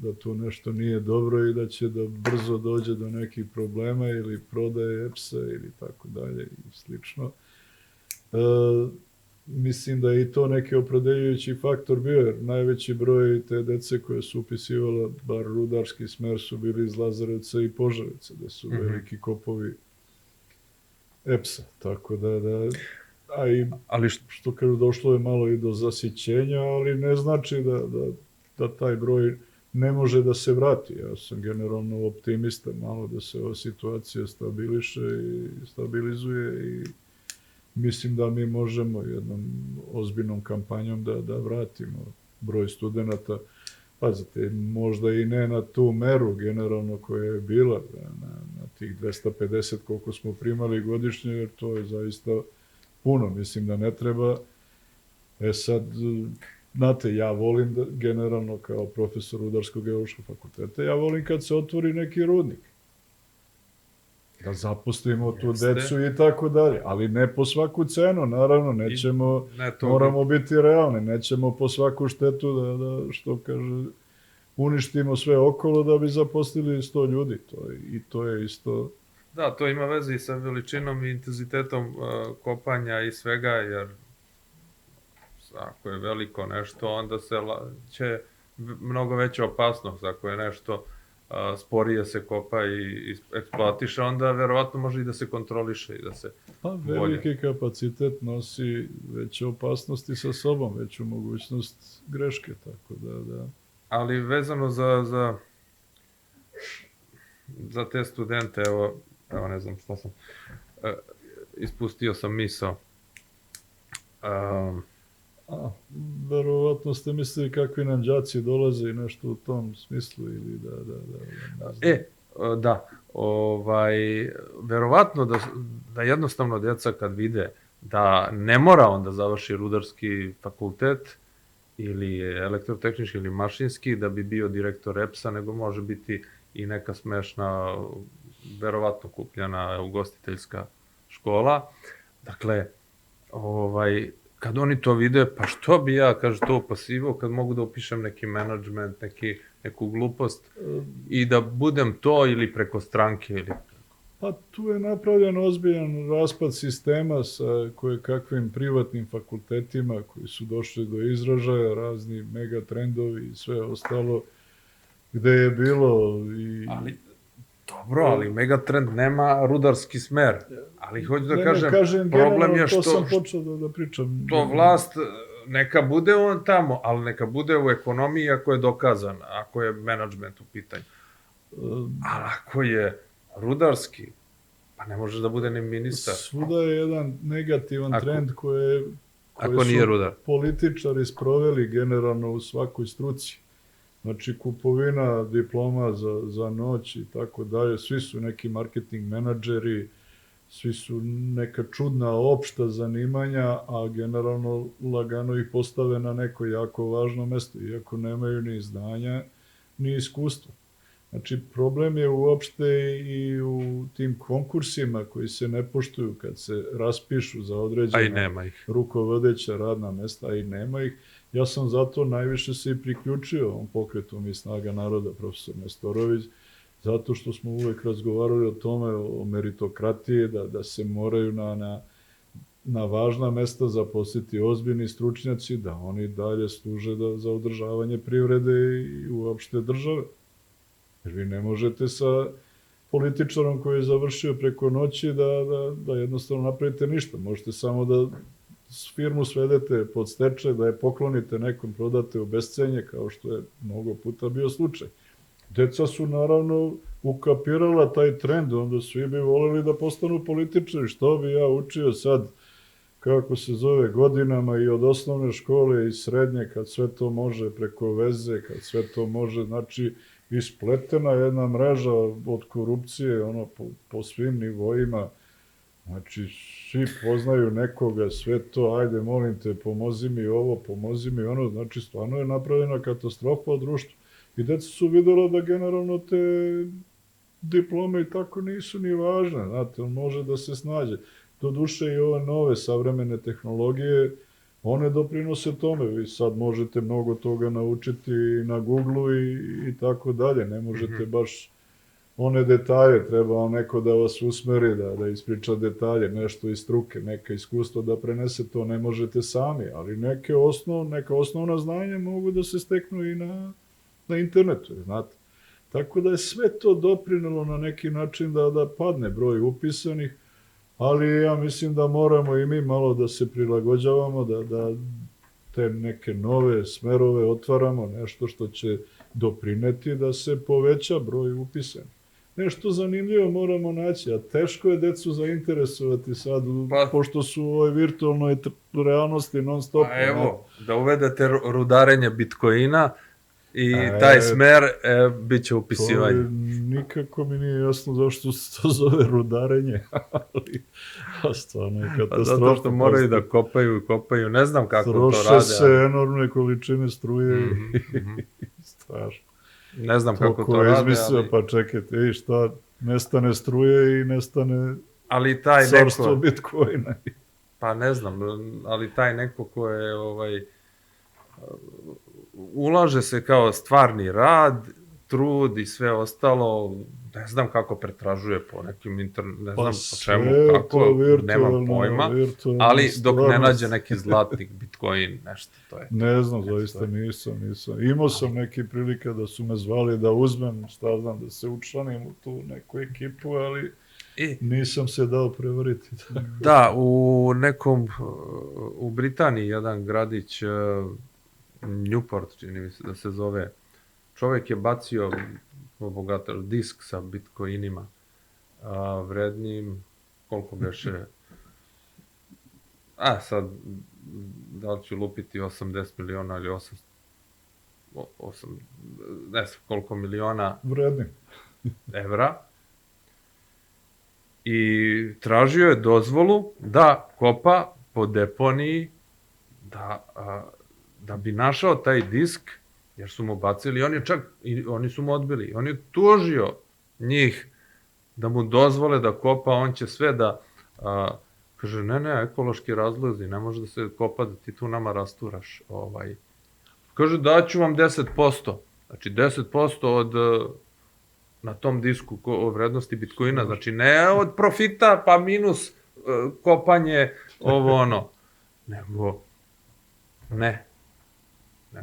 da tu nešto nije dobro i da će da brzo dođe do nekih problema ili prodaje EPS-a ili tako dalje i slično. Mislim da je i to neki opredeljujući faktor bio, jer najveći broj te dece koje su upisivala, bar rudarski smer, su bili iz Lazarevca i Požarevca, gde su veliki kopovi EPS-a, tako da, a i Ali što kažu, došlo je malo i do zasićenja, ali ne znači da taj broj ne može da se vrati. Ja sam generalno optimista malo da se ova situacija stabiliše i stabilizuje i mislim da mi možemo jednom ozbiljnom kampanjom da vratimo broj studenta. Pazite, možda i ne na tu meru generalno koja je bila, na tih 250 koliko smo primali godišnje, jer to je zaista puno, mislim da ne treba. Sad, znate, ja volim da, generalno kao profesor Rudarsko-geološkog fakulteta, ja volim kad se otvori neki rudnik. Da zaposlimo tu decu i tako dalje, ali ne po svaku cenu, naravno, nećemo, moramo biti realni, nećemo po svaku štetu da što kaže, uništimo sve okolo da bi zaposlili 100 ljudi, i to je isto. Da, to ima veze i sa veličinom i intenzitetom kopanja i svega, jer ako je veliko nešto, onda će mnogo veća opasnost. Ako je nešto sporije se kopa i eksploatiše, onda verovatno može i da se kontroliše i da se bolje. Veliki kapacitet nosi veće opasnosti sa sobom, veću mogućnost greške, tako da. Ali vezano za te studente, evo ne znam šta sam, ispustio sam misao. Verovatno ste mislili kakvi nam đaci dolaze i nešto u tom smislu ili da, verovatno da jednostavno djeca kad vide da ne mora on da završi rudarski fakultet ili elektrotehnički ili mašinski da bi bio direktor EPS-a, nego može biti i neka smešna, verovatno kupljena ugostiteljska škola. Dakle, kad oni to vide, pa što bi ja, kaže, to upasivo, kad mogu da upišem neki menadžment, neku glupost i da budem to ili preko stranke ili... Pa tu je napravljen ozbiljan raspad sistema sa kakvim privatnim fakultetima koji su došli do izražaja, razni megatrendovi i sve ostalo, gde je bilo i... Dobro, ali Megatrend nema rudarski smer, ali hoću da kažem, problem je što... To sam počeo da pričam. To vlast, neka bude on tamo, ali neka bude u ekonomiji ako je dokazan, ako je menadžment u pitanju. Ali ako je rudarski, pa ne može da bude ni ministar. Svuda je jedan negativan trend koji su političari sproveli generalno u svakoj struci. Znači, kupovina diploma za noć i tako dalje, svi su neki marketing menadžeri, svi su neka čudna opšta zanimanja, a generalno lagano ih postave na neko jako važno mesto, iako nemaju ni znanja, ni iskustva. Znači, problem je uopšte i u tim konkursima koji se ne poštuju kad se raspišu za određena rukovodeća radna mesta, a i nema ih. Ja sam zato najviše se i priključio ovom pokretu Mi snaga naroda, profesor Nestorović, zato što smo uvek razgovarali o tome, o meritokratiji, da se moraju na važna mesta zaposliti ozbiljni stručnjaci, da oni dalje služe za održavanje privrede i uopšte države. Jer vi ne možete sa političarom koji je završio preko noći da jednostavno napravite ništa. Možete samo da firmu svedete pod stečaj, da je poklonite nekom, prodate u bescenje, kao što je mnogo puta bio slučaj. Deca su naravno ukapirala taj trend, onda svi bi voleli da postanu političari. Što bi ja učio sad, kako se zove, godinama i od osnovne škole i srednje, kad sve to može preko veze, kad sve to može, znači, ispletena jedna mreža od korupcije, po svim nivoima. Znači, svi poznaju nekoga, sve to, ajde, molim te, pomozi mi ovo, pomozi mi ono, znači, stvarno je napravljena katastrofa u društvu. I deca su videla da generalno te diplome i tako nisu ni važne, znate, on može da se snađe. Doduše i ove nove savremene tehnologije, one doprinose tome, vi sad možete mnogo toga naučiti na Google-u i tako dalje, ne možete baš one detalje, treba neko da vas usmeri, da ispriča detalje, nešto iz struke, neka iskustva da prenese, to ne možete sami, ali neka osnovna znanja mogu da se steknu i na internetu, znate. Tako da je sve to doprinelo na neki način da padne broj upisanih, Ali ja mislim da moramo i mi malo da se prilagođavamo, da te neke nove smerove otvaramo, nešto što će doprineti da se poveća broj upisanih. Nešto zanimljivo moramo naći, a teško je decu zainteresovati sad, pošto su u ovoj virtualnoj realnosti non stop. Pa evo, da uvedete rudarenje bitcoina i taj smer bit će upisivanje. Nikako mi nije jasno zašto se to zove rudarenje, ali stvarno je katastrofa. Zato što moraju da kopaju, ne znam kako to rade. Troše se enormne količine struje i strašno. Ne znam kako to rade, ali... Pa čekajte, šta, nestane struje i nestane carstvo bitcoina. Pa ne znam, ali taj neko ko je, ulaže se kao stvarni rad, trud i sve ostalo, ne znam kako pretražuje po nekim ne znam po čemu, kako, nemam pojma, ali dok ne nađe neki zlatnik, bitcoin, nešto, to je. Ne znam, zaista nisam. Imao sam neke prilike da su me zvali da uzmem, šta znam, da se učlanim u tu neku ekipu, ali nisam se dao prevariti. Da, u Britaniji jedan gradić, Newport, čini mi se da se zove, čovek je bacio disk sa bitcoinima vrednim, koliko beše, sad, da li ću lupiti 80 miliona ili 8, ne znam koliko miliona evra, i tražio je dozvolu da kopa po deponiji, da bi našao taj disk, jer su mu bacili, oni su mu odbili, on je tužio njih da mu dozvole da kopa, on će sve da, kaže, ne, ekološki razlozi, ne može da se kopa, da ti tu nama rasturaš, kaže, daću vam 10%, znači 10% od, na tom disku o vrednosti bitcoina, znači ne od profita pa minus kopanje, nego, ne.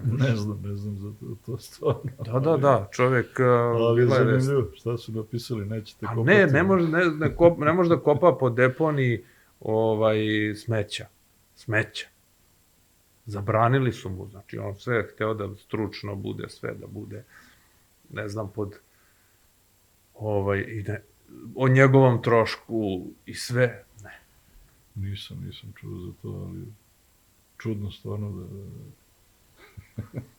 Ne znam za to stvarno. Da, čovek... Ali je zanimljivo, šta su napisali, nećete kopati? Ne može da kopa po deponiji smeća. Zabranili su mu, znači on sve hteo da stručno bude, sve da bude, ne znam, o njegovom trošku i sve, ne. Nisam čuo za to, ali čudno stvarno da...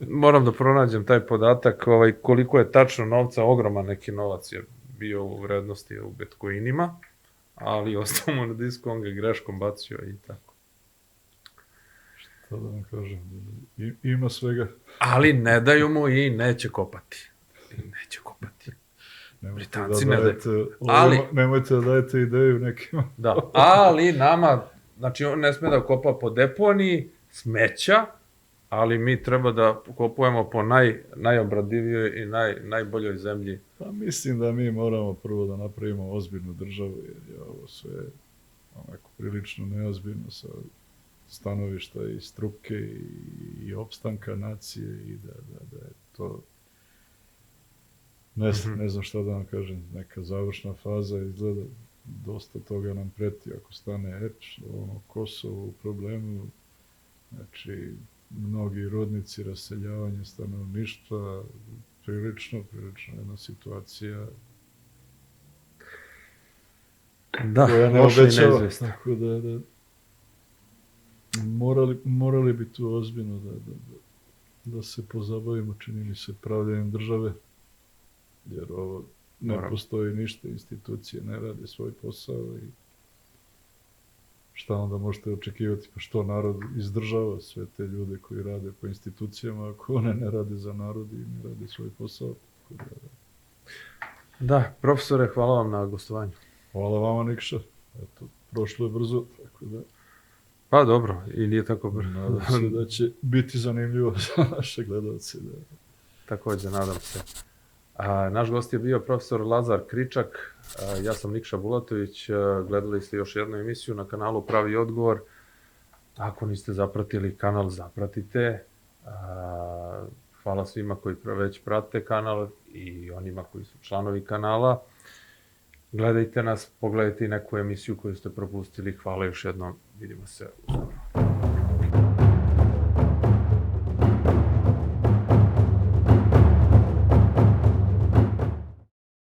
Moram da pronađem taj podatak, koliko je tačno novca, ogroman neki novac je bio u vrednosti u bitcoinima, ali ostao mu na disku, on ga greškom bacio i tako. Šta da vam kažem, ima svega. Ali ne daju mu i neće kopati. Britanci ne daju. Nemojte da dajete ideju nekima. Da, ali nama, znači on ne sme da kopa po deponiji smeća, ali mi treba da kopujemo po najobradivijoj i najboljoj zemlji. Pa mislim da mi moramo prvo da napravimo ozbiljnu državu, jer je ovo sve onako prilično neozbiljno sa stanovišta i struke i opstanka nacije i da je to, ne znam šta da vam kažem, neka završna faza, izgleda dosta toga nam preti ako stane EPS, Kosovo u problemu, znači mnogi rodnici, raseljavanje stanovništva, prilično jedna situacija koja ne obećava. Tako da morali bi tu ozbiljno da se pozabavimo, čini mi se, pravljenjem države, jer ovo ne postoji ništa, institucije ne rade svoj posao i šta onda možete očekivati, pa što narod izdržava sve te ljude koji rade po institucijama, ako one ne rade za narod i ne rade svoj posao. Da, profesore, hvala vam na gostovanju. Hvala vama, Nikša. Eto, prošlo je brzo, tako da... Pa dobro, i nije tako brzo. Nadam se da će biti zanimljivo za naše gledalce. Takođe, nadam se. Naš gost je bio profesor Lazar Kričak, ja sam Nikša Bulatović, gledali ste još jednu emisiju na kanalu Pravi odgovor. Ako niste zapratili kanal, zapratite. Hvala svima koji već prate kanal i onima koji su članovi kanala. Gledajte nas, pogledajte i neku emisiju koju ste propustili. Hvala još jednom, vidimo se uskoro.